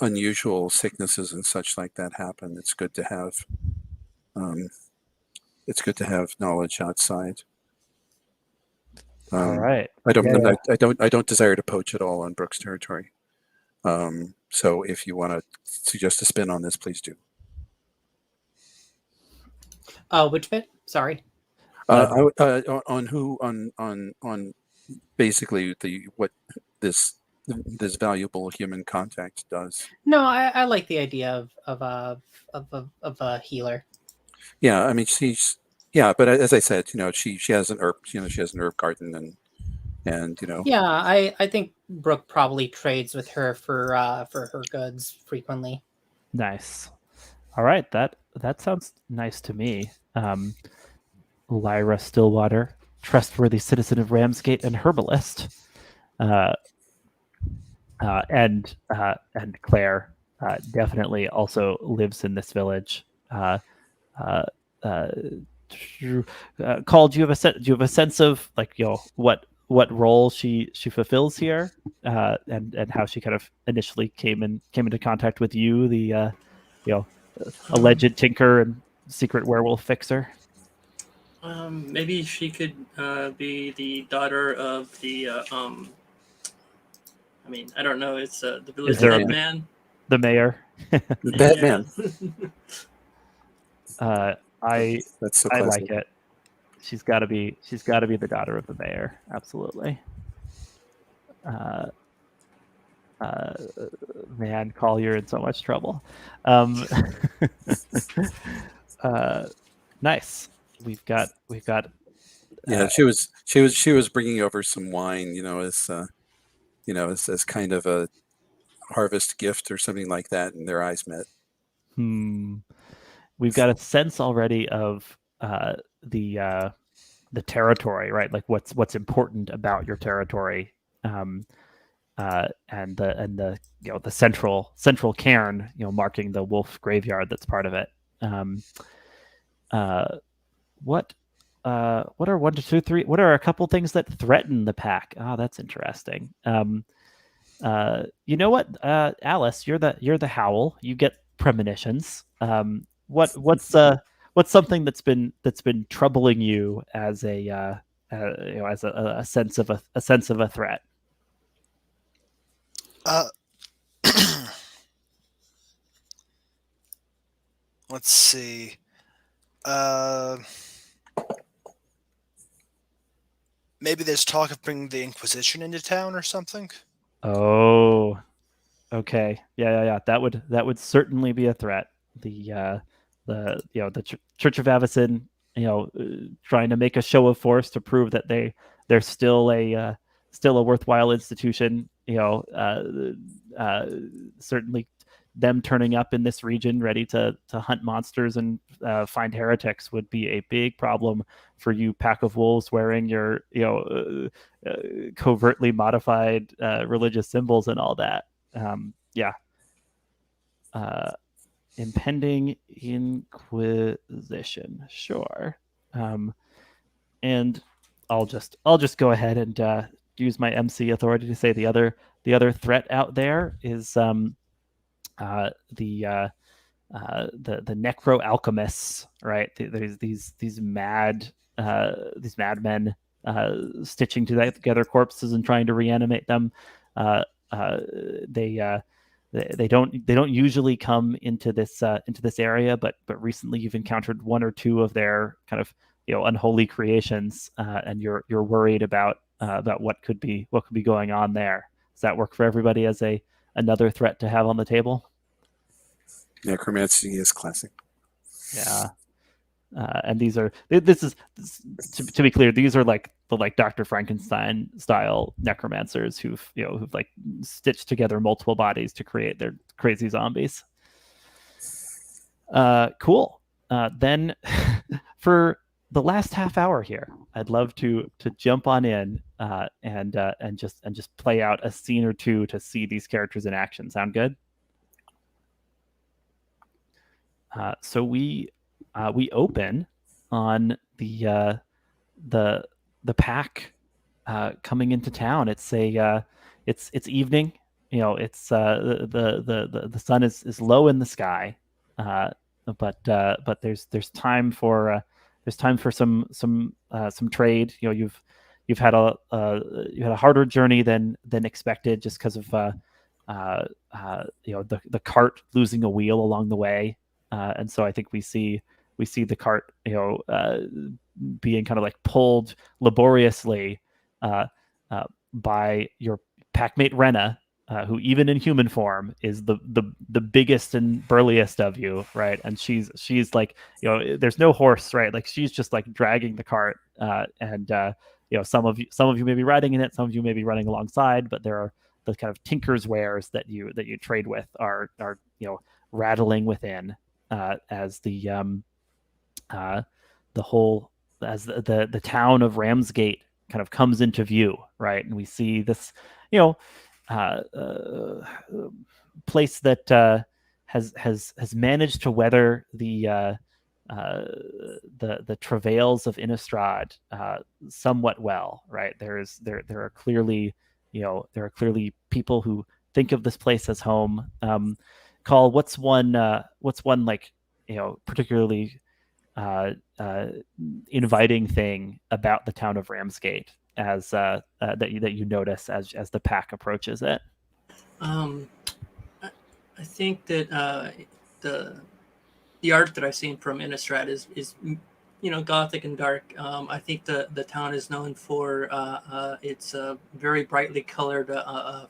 unusual sicknesses and such like that happen, it's good to have knowledge outside. All right. I don't desire to poach at all on Brooke's territory. So if you want to suggest a spin on this, please do. Which bit? Sorry. On basically what this valuable human contact does. No, I like the idea of a healer. Yeah, I mean but as I said, she has an herb, she has an herb garden and Yeah, I think Brooke probably trades with her for her goods frequently. Nice. All right, that sounds nice to me. Lyra Stillwater, trustworthy citizen of Ramsgate and herbalist, and Claire definitely also lives in this village. uh, uh, Cawle, do you have a sense of like what role she fulfills here, and how she kind of initially came into contact with you, the you know Um, alleged tinker and secret werewolf fixer? Maybe she could be the daughter of the. I mean, I don't know. It's the Is village there head Batman. man. the mayor? The Yeah. Batman. I That's so I classic. like it. She's got to be the daughter of the mayor. Absolutely. Uh, uh, Man, Cawle, you're in so much trouble. Um, uh, nice. We've got. Yeah, she was bringing over some wine, as kind of a harvest gift or something like that, and their eyes met. Hmm. We've got a sense already of the territory, right? Like what's important about your territory, um, and the the central cairn, marking the wolf graveyard that's part of it. Um, uh, what what are one, two, three? What are a couple things that threaten the pack? Oh, that's interesting. You know what, Alice, you're the Howl. You get premonitions. What's something that's been troubling you as as a sense of a sense of a threat? Uh, let's see. Uh, Maybe there's talk of bringing the Inquisition into town or something. Oh, okay. Yeah. That would certainly be a threat. The Church of Avacyn, trying to make a show of force to prove that they're still a worthwhile institution. Certainly them turning up in this region ready to hunt monsters and find heretics would be a big problem for you, pack of wolves wearing your covertly modified religious symbols and all that. Yeah. Uh, Impending inquisition, sure. And I'll just go ahead and use my MC authority to say the other threat out there is the necro alchemists, right? There's these madmen stitching together corpses and trying to reanimate them. Uh, uh, they they don't usually come into this area, but recently you've encountered one or two of their kind of unholy creations, and you're worried about what could be going on there. Does that work for everybody as another threat to have on the table? Necromancy is classic. Yeah. And to be clear, these are like the Dr. Frankenstein style necromancers who've like stitched together multiple bodies to create their crazy zombies. Cool. Then for the last half hour here, I'd love to jump on in and just play out a scene or two to see these characters in action. Sound good? So we open on the pack coming into town. It's evening. It's the sun is low in the sky, but there's time for some trade. You've had a harder journey than expected, just because of the cart losing a wheel along the way. And so I think we see the cart, being kind of like pulled laboriously by your packmate Rena, who even in human form is the biggest and burliest of you, right? And she's like, there's no horse, right? Like she's just like dragging the cart, and some of you may be riding in it, some of you may be running alongside, but there are the kind of tinker's wares that you trade with are rattling within, as the whole as the town of Ramsgate kind of comes into view, right? And we see this uh, uh, place that has managed to weather the travails of Innistrad somewhat well, right? There are clearly, there are clearly people who think of this place as home. Cawle, what's one like, particularly inviting thing about the town of Ramsgate as that you notice as the pack approaches it? I think that the art that I've seen from Innistrad is gothic and dark. I think the town is known for its very brightly colored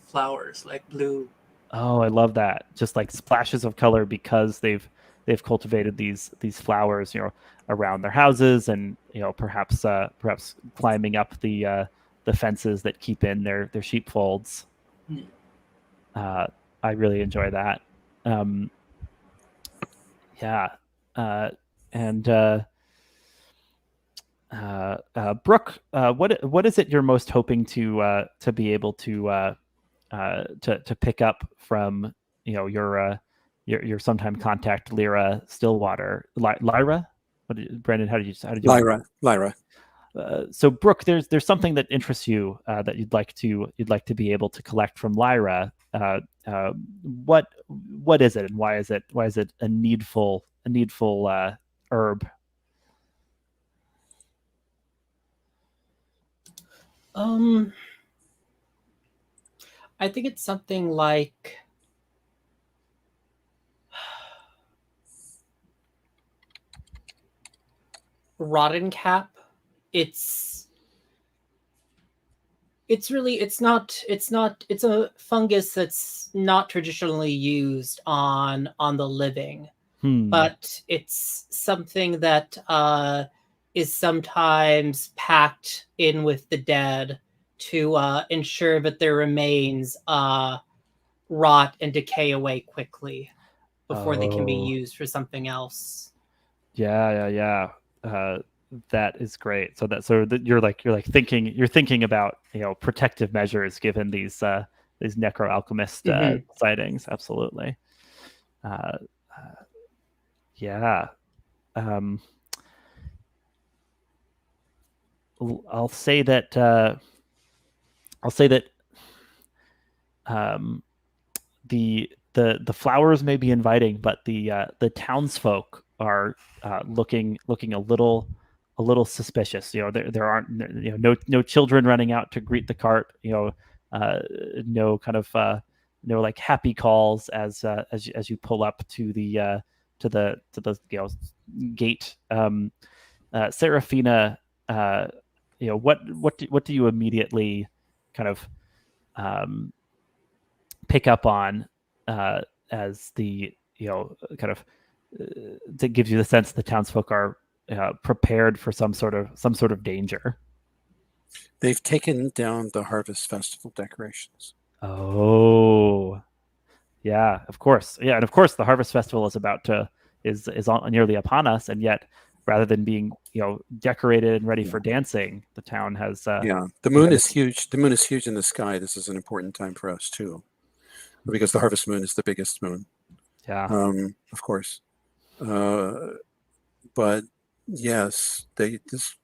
flowers, like blue. Oh, I love that. Just like splashes of color because they've cultivated these flowers, around their houses, and perhaps climbing up the fences that keep in their sheepfolds. I really enjoy that. Brooke, what is it you're most hoping to be able to pick up from your sometime contact Lyra Stillwater? Lyra? Brandon, how did you Lyra. So Brooke, there's something that interests you that you'd like to be able to collect from Lyra. What is it, and why is it a needful herb? I think it's something like rotten cap. It's a fungus that's not traditionally used on the living, but it's something that is sometimes packed in with the dead to ensure that their remains rot and decay away quickly before they can be used for something else. Yeah. That is great. So you're thinking about protective measures given these necroalchemist sightings. Absolutely. Yeah. I'll say that the flowers may be inviting, but the townsfolk are looking a little suspicious. There aren't no children running out to greet the cart. No kind of no like happy calls as you pull up to the gate. Serafina, what do you immediately kind of pick up on as the kind of that gives you the sense the townsfolk are prepared for some sort of danger? They've taken down the Harvest Festival decorations. Oh, yeah, of course. Yeah, and of course the Harvest Festival is nearly upon us, and yet rather than being decorated and ready for dancing, the town has the moon is huge. The moon is huge in the sky. This is an important time for us too, because the harvest moon is the biggest moon. Yeah. Of course. But yes, this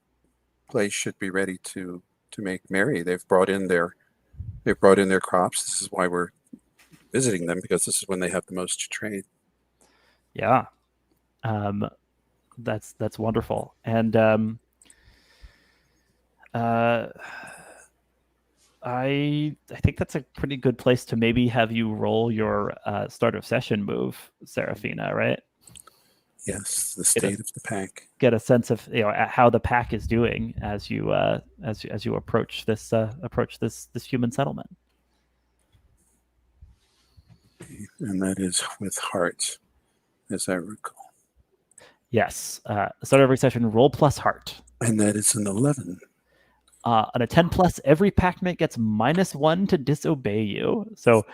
place should be ready to make merry. They've brought in their crops. This is why we're visiting them, because this is when they have the most to trade. Yeah. That's wonderful. And I think that's a pretty good place to maybe have you roll your start of session move, Serafina, right? Yes, the state of the pack. Get a sense of how the pack is doing as you approach this human settlement. And that is with heart, as I recall. Yes. Start every session, roll plus heart. And that is an 11. On a 10 plus, every packmate gets -1 to disobey you. So,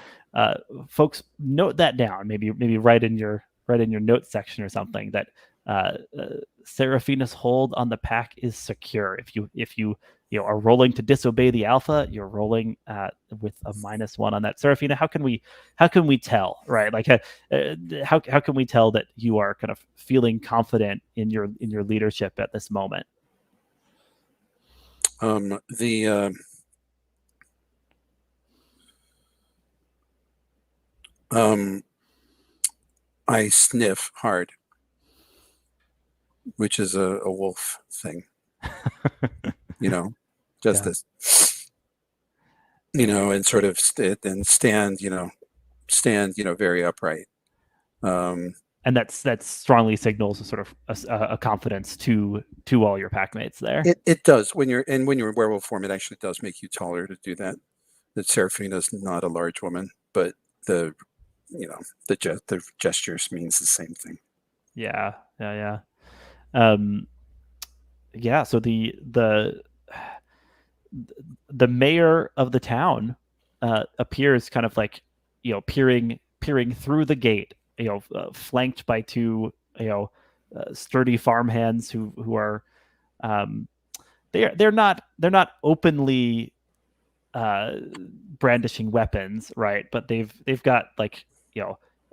folks, note that down. Maybe write in your notes section or something that Serafina's hold on the pack is secure. If you are rolling to disobey the alpha, you're rolling with a -1 on that. Serafina, how can we tell, right? Like how can we tell that you are kind of feeling confident in your leadership at this moment? I sniff hard, which is a wolf thing. Just Yeah. this, and sort of stand, very upright. And that strongly signals a sort of a confidence to all your packmates there. It does when you're in werewolf form. It actually does make you taller to do that. That Serafina's not a large woman, but the gestures means the same thing. Yeah. So the mayor of the town appears kind of like peering through the gate, flanked by two sturdy farmhands who are they're not openly brandishing weapons, right? But they've got like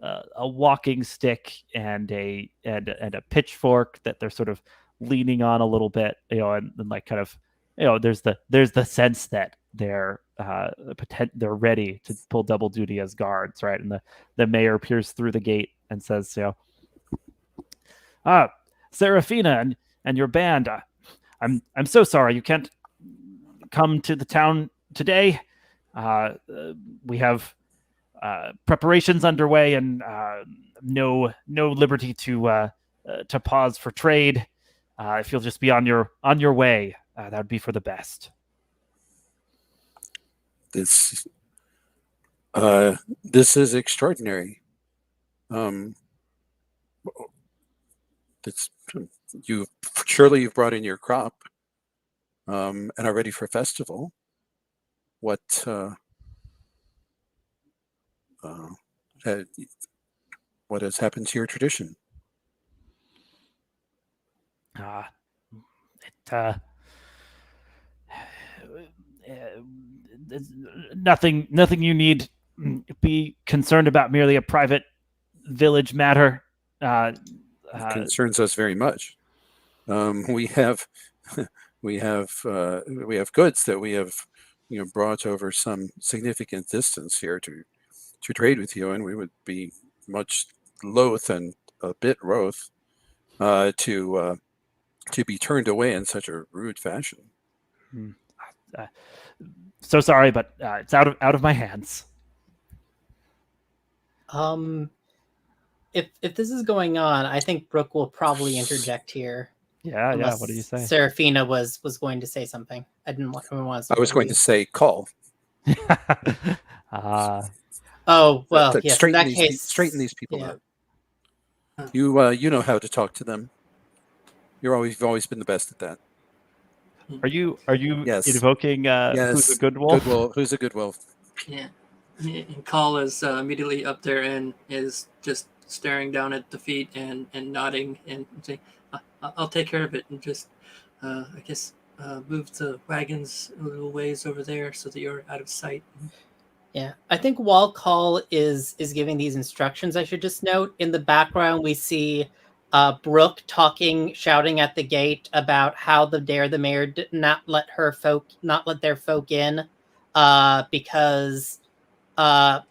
a walking stick and a pitchfork that they're sort of leaning on a little bit, and like kind of there's the sense that they're ready to pull double duty as guards, right? And the mayor peers through the gate and says, Serafina and your band, I'm so sorry you can't come to the town today. We have preparations underway and no liberty to pause for trade. If you'll just be on your way, that would be for the best. This is extraordinary. You've brought in your crop, and are ready for festival. What has happened to your tradition? Nothing you need be concerned about. Merely a private village matter. It concerns us very much. We have goods that we have brought over some significant distance here to trade with you, and we would be much loath and a bit wroth to be turned away in such a rude fashion. So sorry, but it's out of my hands. If this is going on, I think Brooke will probably interject here. Yeah. What do you say? Serafina was going to say something. I didn't want to. I was going to say Cawle. Oh well, yes. In that case, straighten these people out. You know how to talk to them. You've always been the best at that. Are you Yes. invoking who's a good wolf? Who's a good wolf? Yeah. And Cawle is immediately up there and is just staring down at the feet and nodding and saying, I'll take care of it, and just I guess move the wagons a little ways over there so that you're out of sight. Yeah, I think while Cawle is giving these instructions, I should just note in the background we see Brooke shouting at the gate about how the mayor did not let their folk in, because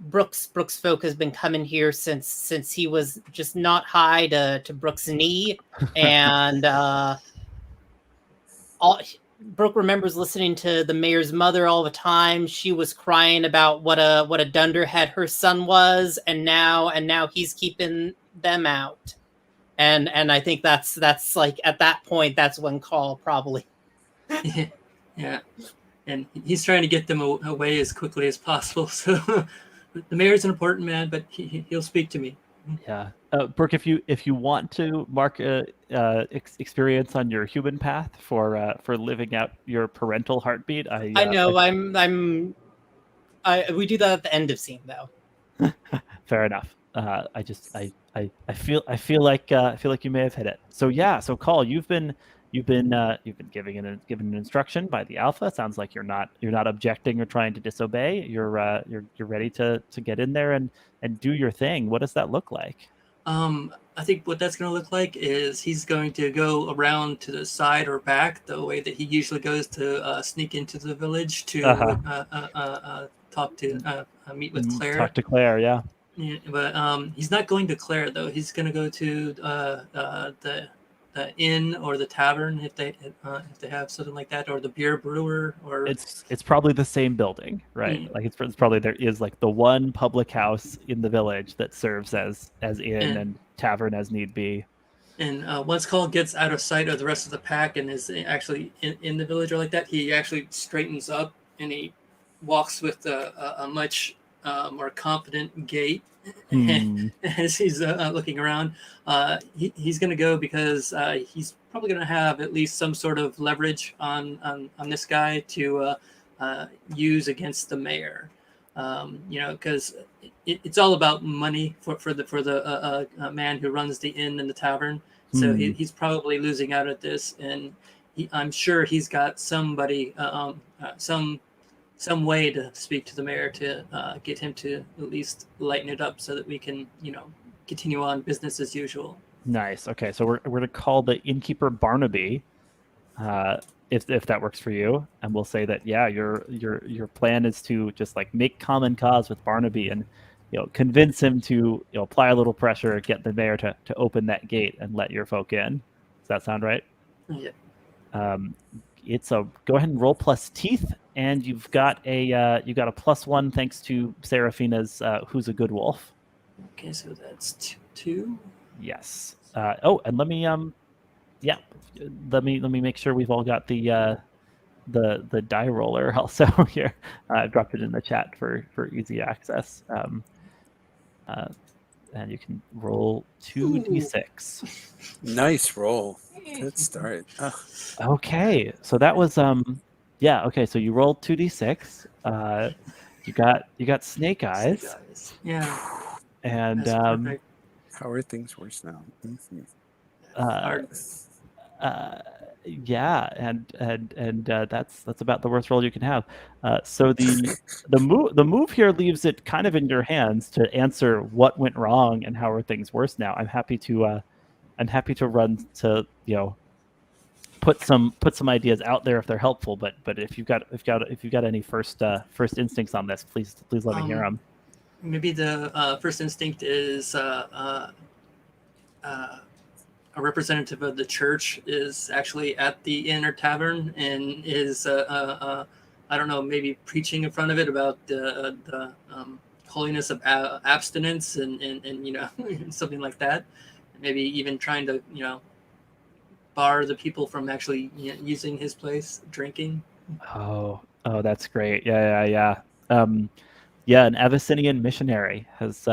Brooke's folk has been coming here since he was just not high to Brooke's knee, and Brooke remembers listening to the mayor's mother all the time. She was crying about what a dunderhead her son was, and now he's keeping them out. And I think that's like at that point, that's when Cawle probably. Yeah, and he's trying to get them away as quickly as possible. So the mayor's an important man, but he'll speak to me. Yeah, Brooke, if you want to mark experience on your human path for living out your parental heartbeat, I know we do that at the end of scene though. Fair enough. I I feel like you may have hit it. So yeah, so Cawle, you've been giving an instruction by the alpha. Sounds like you're not objecting or trying to disobey. You're ready to get in there and do your thing. What does that look like? I think what that's going to look like is he's going to go around to the side or back the way that he usually goes to sneak into the village to talk to meet with Claire. Talk to Claire, yeah. Yeah, but he's not going to Claire though. He's going to go to the inn or the tavern if they have something like that, or the beer brewer, or it's probably the same building, right? Mm. Like it's probably there is like the one public house in the village that serves as inn and tavern as need be. And once Cawle gets out of sight of the rest of the pack and is actually in the village or like that, he actually straightens up and he walks with a much more confident gait. As he's looking around, he's going to go because he's probably going to have at least some sort of leverage on this guy to use against the mayor. Because it's all about money for the man who runs the inn and the tavern. So he's probably losing out at this, and I'm sure he's got somebody, some way to speak to the mayor to get him to at least lighten it up so that we can, continue on business as usual. Nice. Okay, so we're going to call the innkeeper Barnaby, if that works for you, and we'll say that your plan is to just like make common cause with Barnaby and convince him to apply a little pressure, get the mayor to open that gate and let your folk in. Does that sound right? Yeah. Go ahead and roll plus teeth, and you've got a +1 thanks to Serafina's Who's a Good Wolf. Okay, so that's 2. Yes. And let me make sure we've all got the die roller also here. I dropped it in the chat for easy access. And you can roll 2d6. Nice roll. Good start. Okay, so that was okay, so you rolled 2d6. You got snake eyes. Yeah. And how are things worse now? Yeah, and that's about the worst roll you can have. So the move here leaves it kind of in your hands to answer what went wrong and how are things worse now. I'm happy to run to put some ideas out there if they're helpful. But if you've got any first instincts on this, please let me hear them. Maybe the first instinct is a representative of the church is actually at the inn or tavern and is I don't know, maybe preaching in front of it about the holiness of abstinence and something like that. Maybe even trying to bar the people from actually using his place drinking. Oh, that's great. Yeah. An Abyssinian missionary has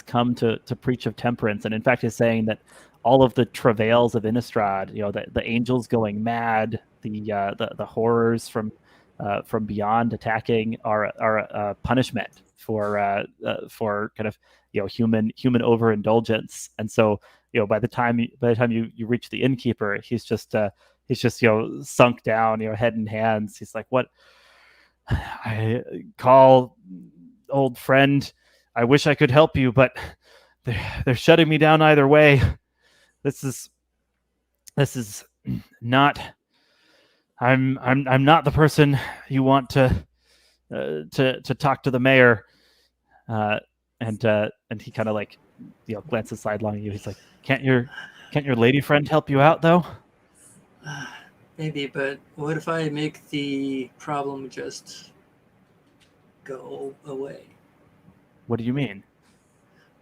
come to preach of temperance, and in fact is saying that all of the travails of Innistrad, the angels going mad, the horrors from beyond attacking are a punishment for kind of human overindulgence. And so by the time you reach the innkeeper, he's just sunk down, head in hands. He's like, "What? I call old friend. I wish I could help you, but they're shutting me down either way. This is not. I'm not the person you want to talk to the mayor." And he kind of like glances sidelong at you. He's like, "Can't your lady friend help you out though?" Maybe, but what if I make the problem just go away? What do you mean?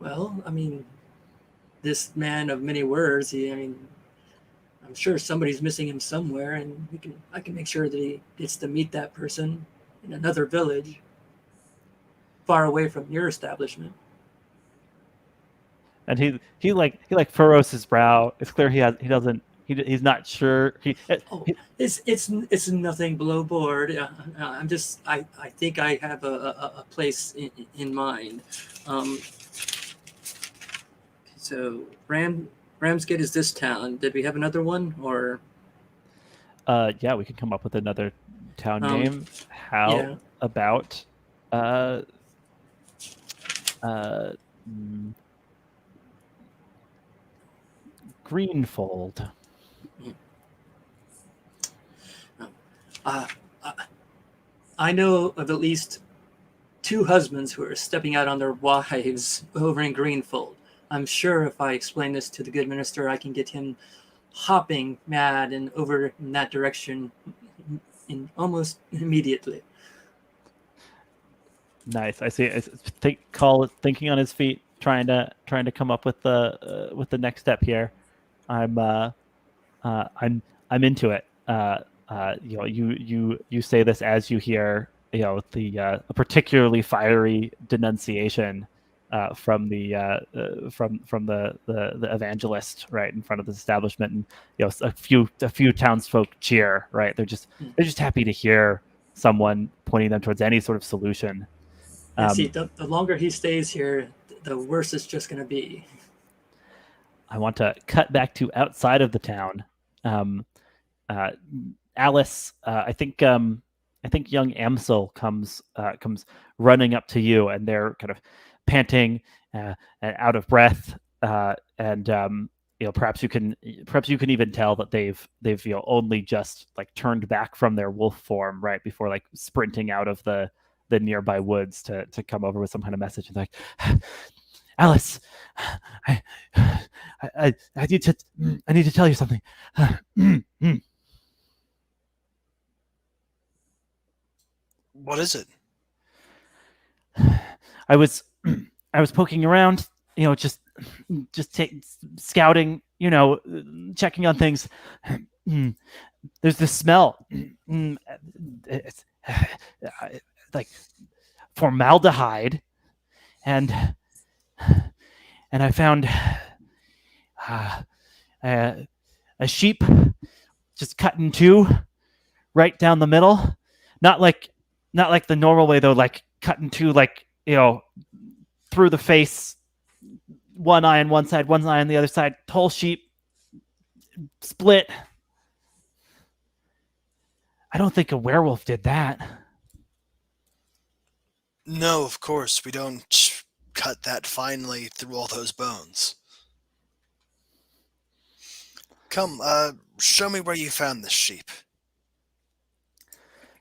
Well, I mean, this man of many words, I'm sure somebody's missing him somewhere, and I can make sure that he gets to meet that person in another village far away from your establishment. And he furrows his brow. It's clear he's not sure. It's nothing below board. I think I have a place in mind. So Ramsgate is this town. Did we have another one or? Yeah, we can come up with another town name. How Yeah. about mm, Greenfold? Uh, I know of at least 2 husbands who are stepping out on their wives over in Greenfold. I'm sure if I explain this to the good minister, I can get him hopping mad and over in that direction in almost immediately. Nice. I see. Cawle is thinking on his feet, trying to come up with the next step here. I'm I'm into it. You say this as you hear a particularly fiery denunciation from the evangelist right in front of this establishment, and a few townsfolk cheer. Right, they're just happy to hear someone pointing them towards any sort of solution. Yeah, see, the longer he stays here, the worse it's just going to be. I want to cut back to outside of the town. Alice, I think young Amsel comes running up to you, and they're kind of panting and out of breath, and perhaps you can even tell that they've only just like turned back from their wolf form right before like sprinting out of the nearby woods to come over with some kind of message. And like, Alice, I need to tell you something. What is it? I was poking around, just scouting, checking on things. There's this smell. It's like formaldehyde, and I found a sheep just cut in two, right down the middle. Not like the normal way though, like cut in two, like through the face, one eye on one side, one eye on the other side. Whole sheep split. I don't think a werewolf did that. No, of course, we don't cut that finely through all those bones. Come, show me where you found this sheep.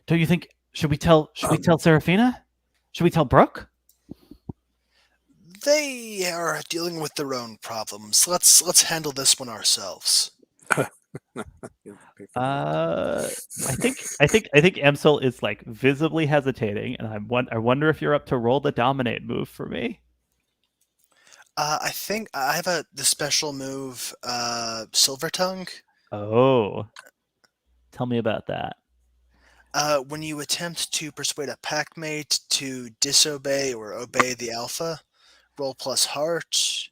Don't you think? Should we tell Serafina? Should we tell Brooke? They are dealing with their own problems. Let's handle this one ourselves. I think Amsel is like visibly hesitating, and I wonder if you're up to roll the dominate move for me. I think I have the special move, Silver Tongue. Oh, tell me about that. When you attempt to persuade a packmate to disobey or obey the alpha, roll plus heart.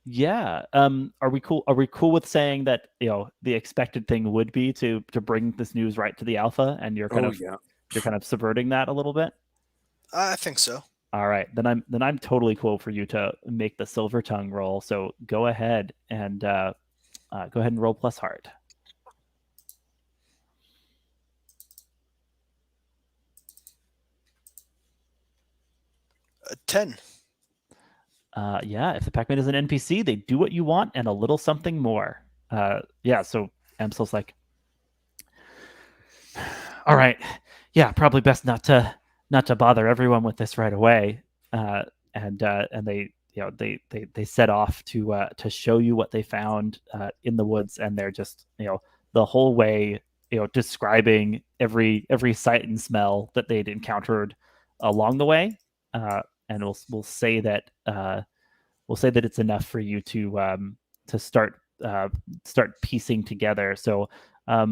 Yeah. Are we cool? Are we cool with saying that the expected thing would be to bring this news right to the alpha, and you're kind of subverting that a little bit? I think so. All right, then I'm totally cool for you to make the silver tongue roll. So go ahead and roll plus heart. A 10. Yeah, if the Pac-Man is an NPC, they do what you want and a little something more. Yeah, so Amsel's like, all right, yeah, probably best not to bother everyone with this right away. And they they set off to show you what they found in the woods, and they're just the whole way describing every sight and smell that they'd encountered along the way. And we'll say that it's enough for you to start piecing together. So why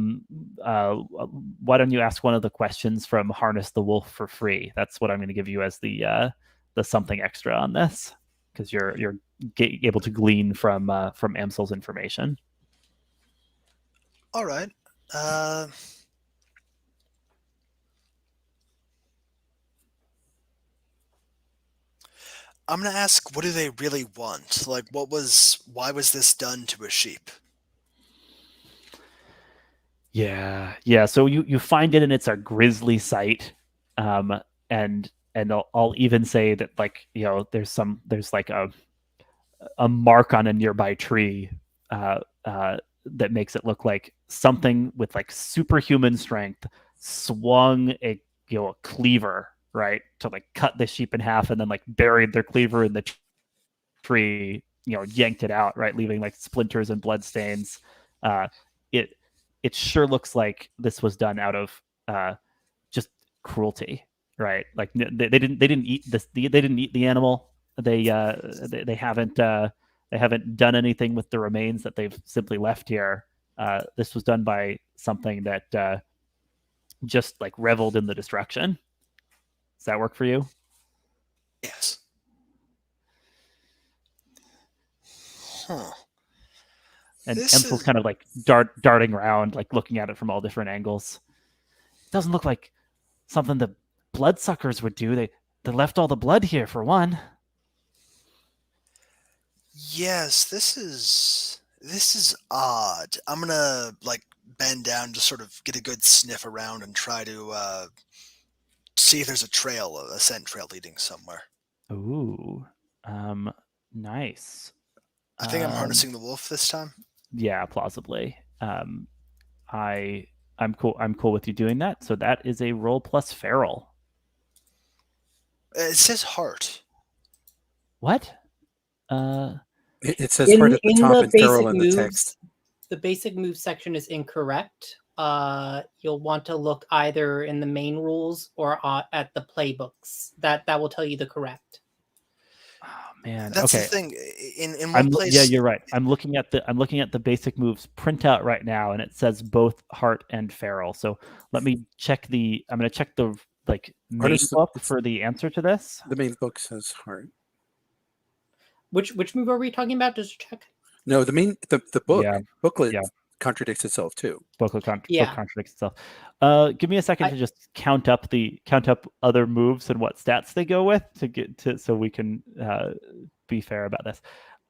don't you ask one of the questions from Harness the Wolf for free? That's what I'm going to give you as the something extra on this, because you're able to glean from Amsel's information. All right. I'm gonna ask, what do they really want? Like, why was this done to a sheep? Yeah. So you find it, and it's a grisly sight. And I'll even say that, like, there's like a mark on a nearby tree that makes it look like something with like superhuman strength swung a cleaver, right, to like cut the sheep in half, and then like buried their cleaver in the tree, yanked it out, right, leaving like splinters and blood stains. It it sure looks like this was done out of just cruelty, right? Like they didn't eat this. They didn't eat the animal. They haven't done anything with the remains that they've simply left here. This was done by something that just like reveled in the destruction. Does that work for you? Yes. Huh. And This Emsel's is- kind of like darting around, like looking at it from all different angles. It doesn't look like something the bloodsuckers would do. They left all the blood here, for one. Yes, this is odd. I'm gonna like bend down, just sort of get a good sniff around and try to see if there's a scent trail leading somewhere. Ooh, nice. I think I'm harnessing the wolf this time. Yeah, plausibly. I'm cool. I'm cool with you doing that. So that is a roll plus feral. It says heart. What? It says heart at the top and feral in the moves, text. the basic move section is incorrect. You'll want to look either in the main rules or at the playbooks. That will tell you the correct. Oh man. That's okay. the thing. In one place. Yeah, you're right. I'm looking at the basic moves printout right now, and it says both heart and feral. So let me check I'm going to check the like main book for the answer to this. The main book says heart. Which move are we talking about? Just check. No, the book booklet Yeah. contradicts itself too. Book Yeah. contradicts itself. Give me a second to just count up other moves and what stats they go with to get to, so we can be fair about this.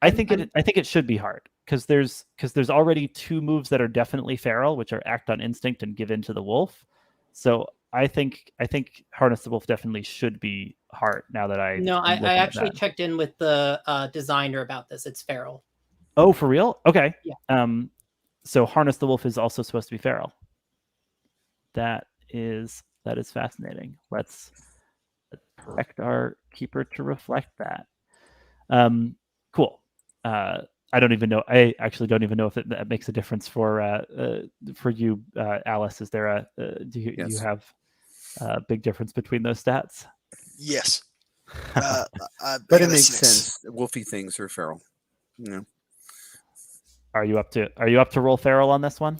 I think it should be hard because there's already two moves that are definitely feral, which are act on instinct and give in to the wolf. So I think harness the wolf definitely should be heart. Now that I actually checked in with the designer about this. It's feral. Oh, for real? Okay. Yeah. So harness the wolf is also supposed to be feral. That is fascinating. Let's correct our keeper to reflect that. Cool. I don't even know. I actually don't even know if that makes a difference for you, Alice. Is there do you have a big difference between those stats? Yes. But it makes sense. Wolfy things are feral. Yeah. Are you up to roll feral on this one?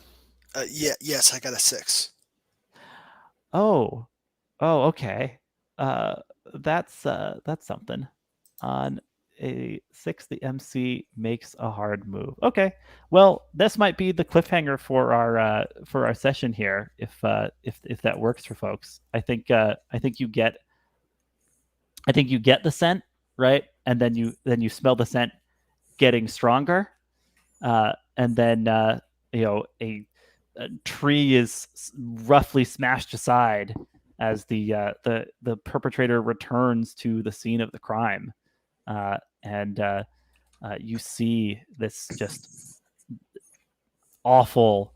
Yes, I got a 6. Oh, okay. That's something. On a 6, the MC makes a hard move. Okay. Well, this might be the cliffhanger for our session here, if that works for folks. I think you get the scent, right? And then you smell the scent getting stronger. And then a tree is roughly smashed aside as the perpetrator returns to the scene of the crime, and you see this just awful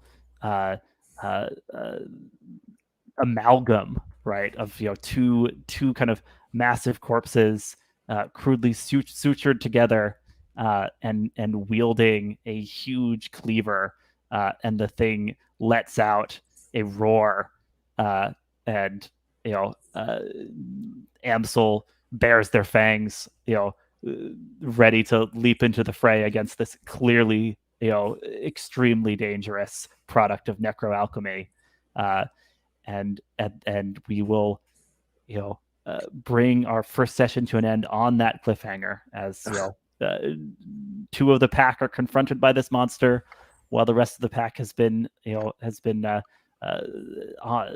amalgam, right, of two kind of massive corpses, crudely sutured together. And wielding a huge cleaver, and the thing lets out a roar, and Amsel bares their fangs, ready to leap into the fray against this clearly, extremely dangerous product of necroalchemy, and we will, bring our first session to an end on that cliffhanger as two of the pack are confronted by this monster, while the rest of the pack has been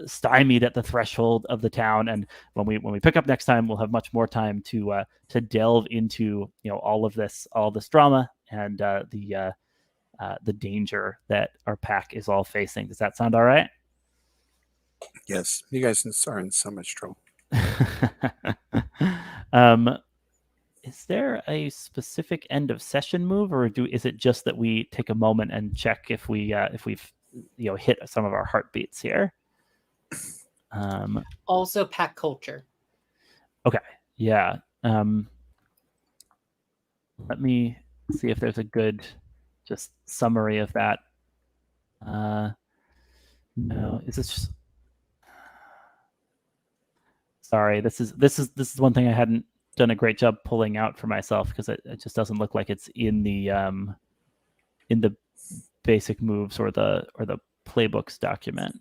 stymied at the threshold of the town. And when we pick up next time, we'll have much more time to delve into all this drama and the danger that our pack is all facing. Does that sound all right? Yes, you guys are in so much trouble. Is there a specific end of session move, or is it just that we take a moment and check if we've hit some of our heartbeats here? Also, pack culture. Okay, yeah. Let me see if there's a good just summary of that. No, is this just... Sorry, this is one thing I hadn't done a great job pulling out for myself, because it just doesn't look like it's in the basic moves or the playbooks document.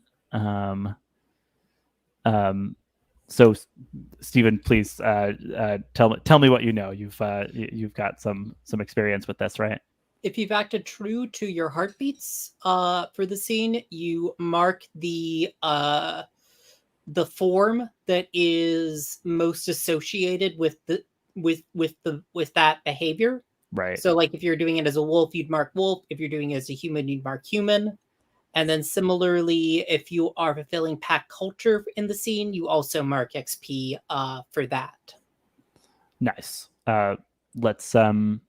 So Stephen, please tell me what you know. You've got some experience with this, right? If you've acted true to your heartbeats for the scene, you mark the form that is most associated with that behavior. Right. So, like, if you're doing it as a wolf, you'd mark wolf. If you're doing it as a human, you'd mark human. And then similarly, if you are fulfilling pack culture in the scene, you also mark XP for that. Nice. Let's then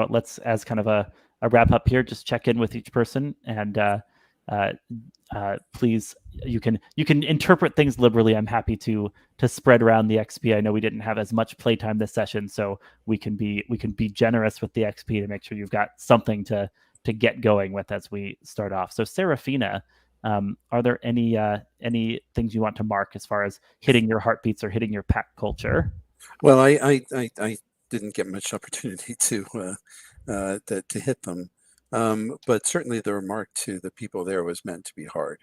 let's, as kind of a wrap up here, just check in with each person, and please, you can interpret things liberally. I'm happy to spread around the XP. I know we didn't have as much playtime this session, so we can be generous with the XP to make sure you've got something to get going with as we start off. So Serafina, are there any things you want to mark as far as hitting your heartbeats or hitting your pack culture? Well, I didn't get much opportunity to hit them, but certainly the remark to the people there was meant to be hard.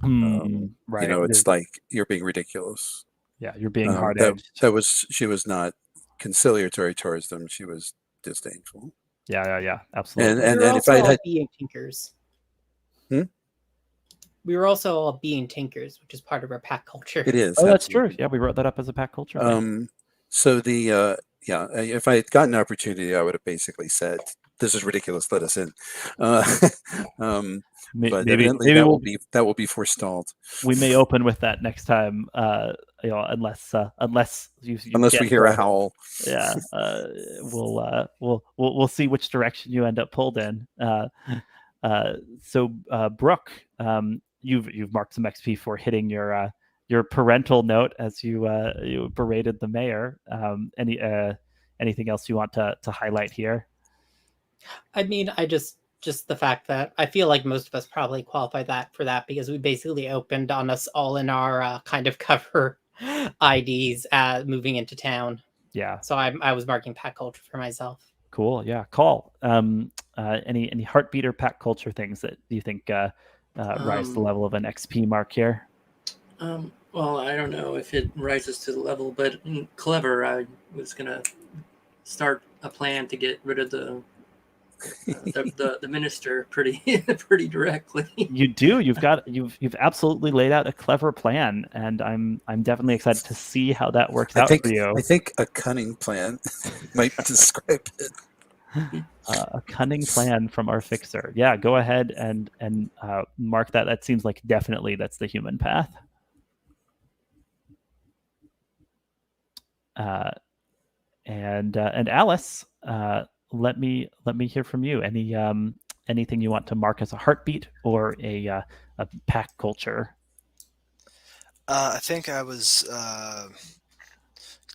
Right. It's like, you're being ridiculous. Yeah, you're being hard-edged. She was not conciliatory towards them. She was disdainful. Yeah, absolutely. And if I had being tinkers. We were also all being tinkers, which is part of our pack culture. It is. Oh, that's true. Yeah, we wrote that up as a pack culture. So if I had gotten an opportunity, I would have basically said, "This is ridiculous. Let us in." But maybe that will be forestalled. We may open with that next time, unless we hear a howl. Yeah, we'll see which direction you end up pulled in. So Brooke, you've marked some XP for hitting your parental note as you berated the mayor. Anything else you want to highlight here? I mean, just the fact that I feel like most of us probably qualify for that because we basically opened on us all in our kind of cover IDs moving into town. Yeah. So I was marking pack culture for myself. Cool. Yeah. Cawle. Any heartbeat or pack culture things that you think rise to the level of an XP mark here? Well, I don't know if it rises to the level, but clever. I was gonna start a plan to get rid of the minister pretty directly. You do. You've absolutely laid out a clever plan, and I'm definitely excited to see how that works out for you. I think a cunning plan might describe it. A cunning plan from our fixer. Yeah, go ahead and mark that. That seems like definitely that's the human path. And Alice, let me hear from you. Anything you want to mark as a heartbeat or a pack culture? I think I was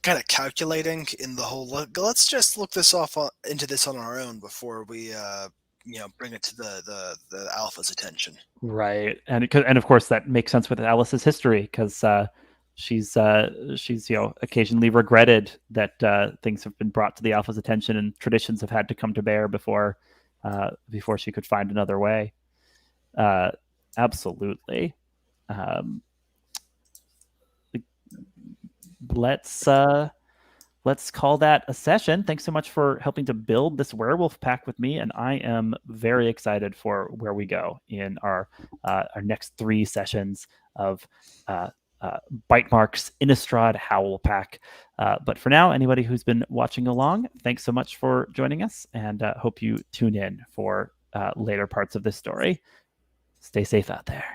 kind of calculating in the whole. Let's just look into this on our own before we bring it to the alpha's attention. Right, and of course that makes sense with Alice's history because she's occasionally regretted that things have been brought to the alpha's attention and traditions have had to come to bear before she could find another way. Absolutely. Let's let's call that a session. Thanks so much for helping to build this werewolf pack with me, and I am very excited for where we go in our next 3 sessions of Bite Marks Innistrad Howlpack. But for now, anybody who's been watching along, thanks so much for joining us, and hope you tune in for later parts of this story. Stay safe out there.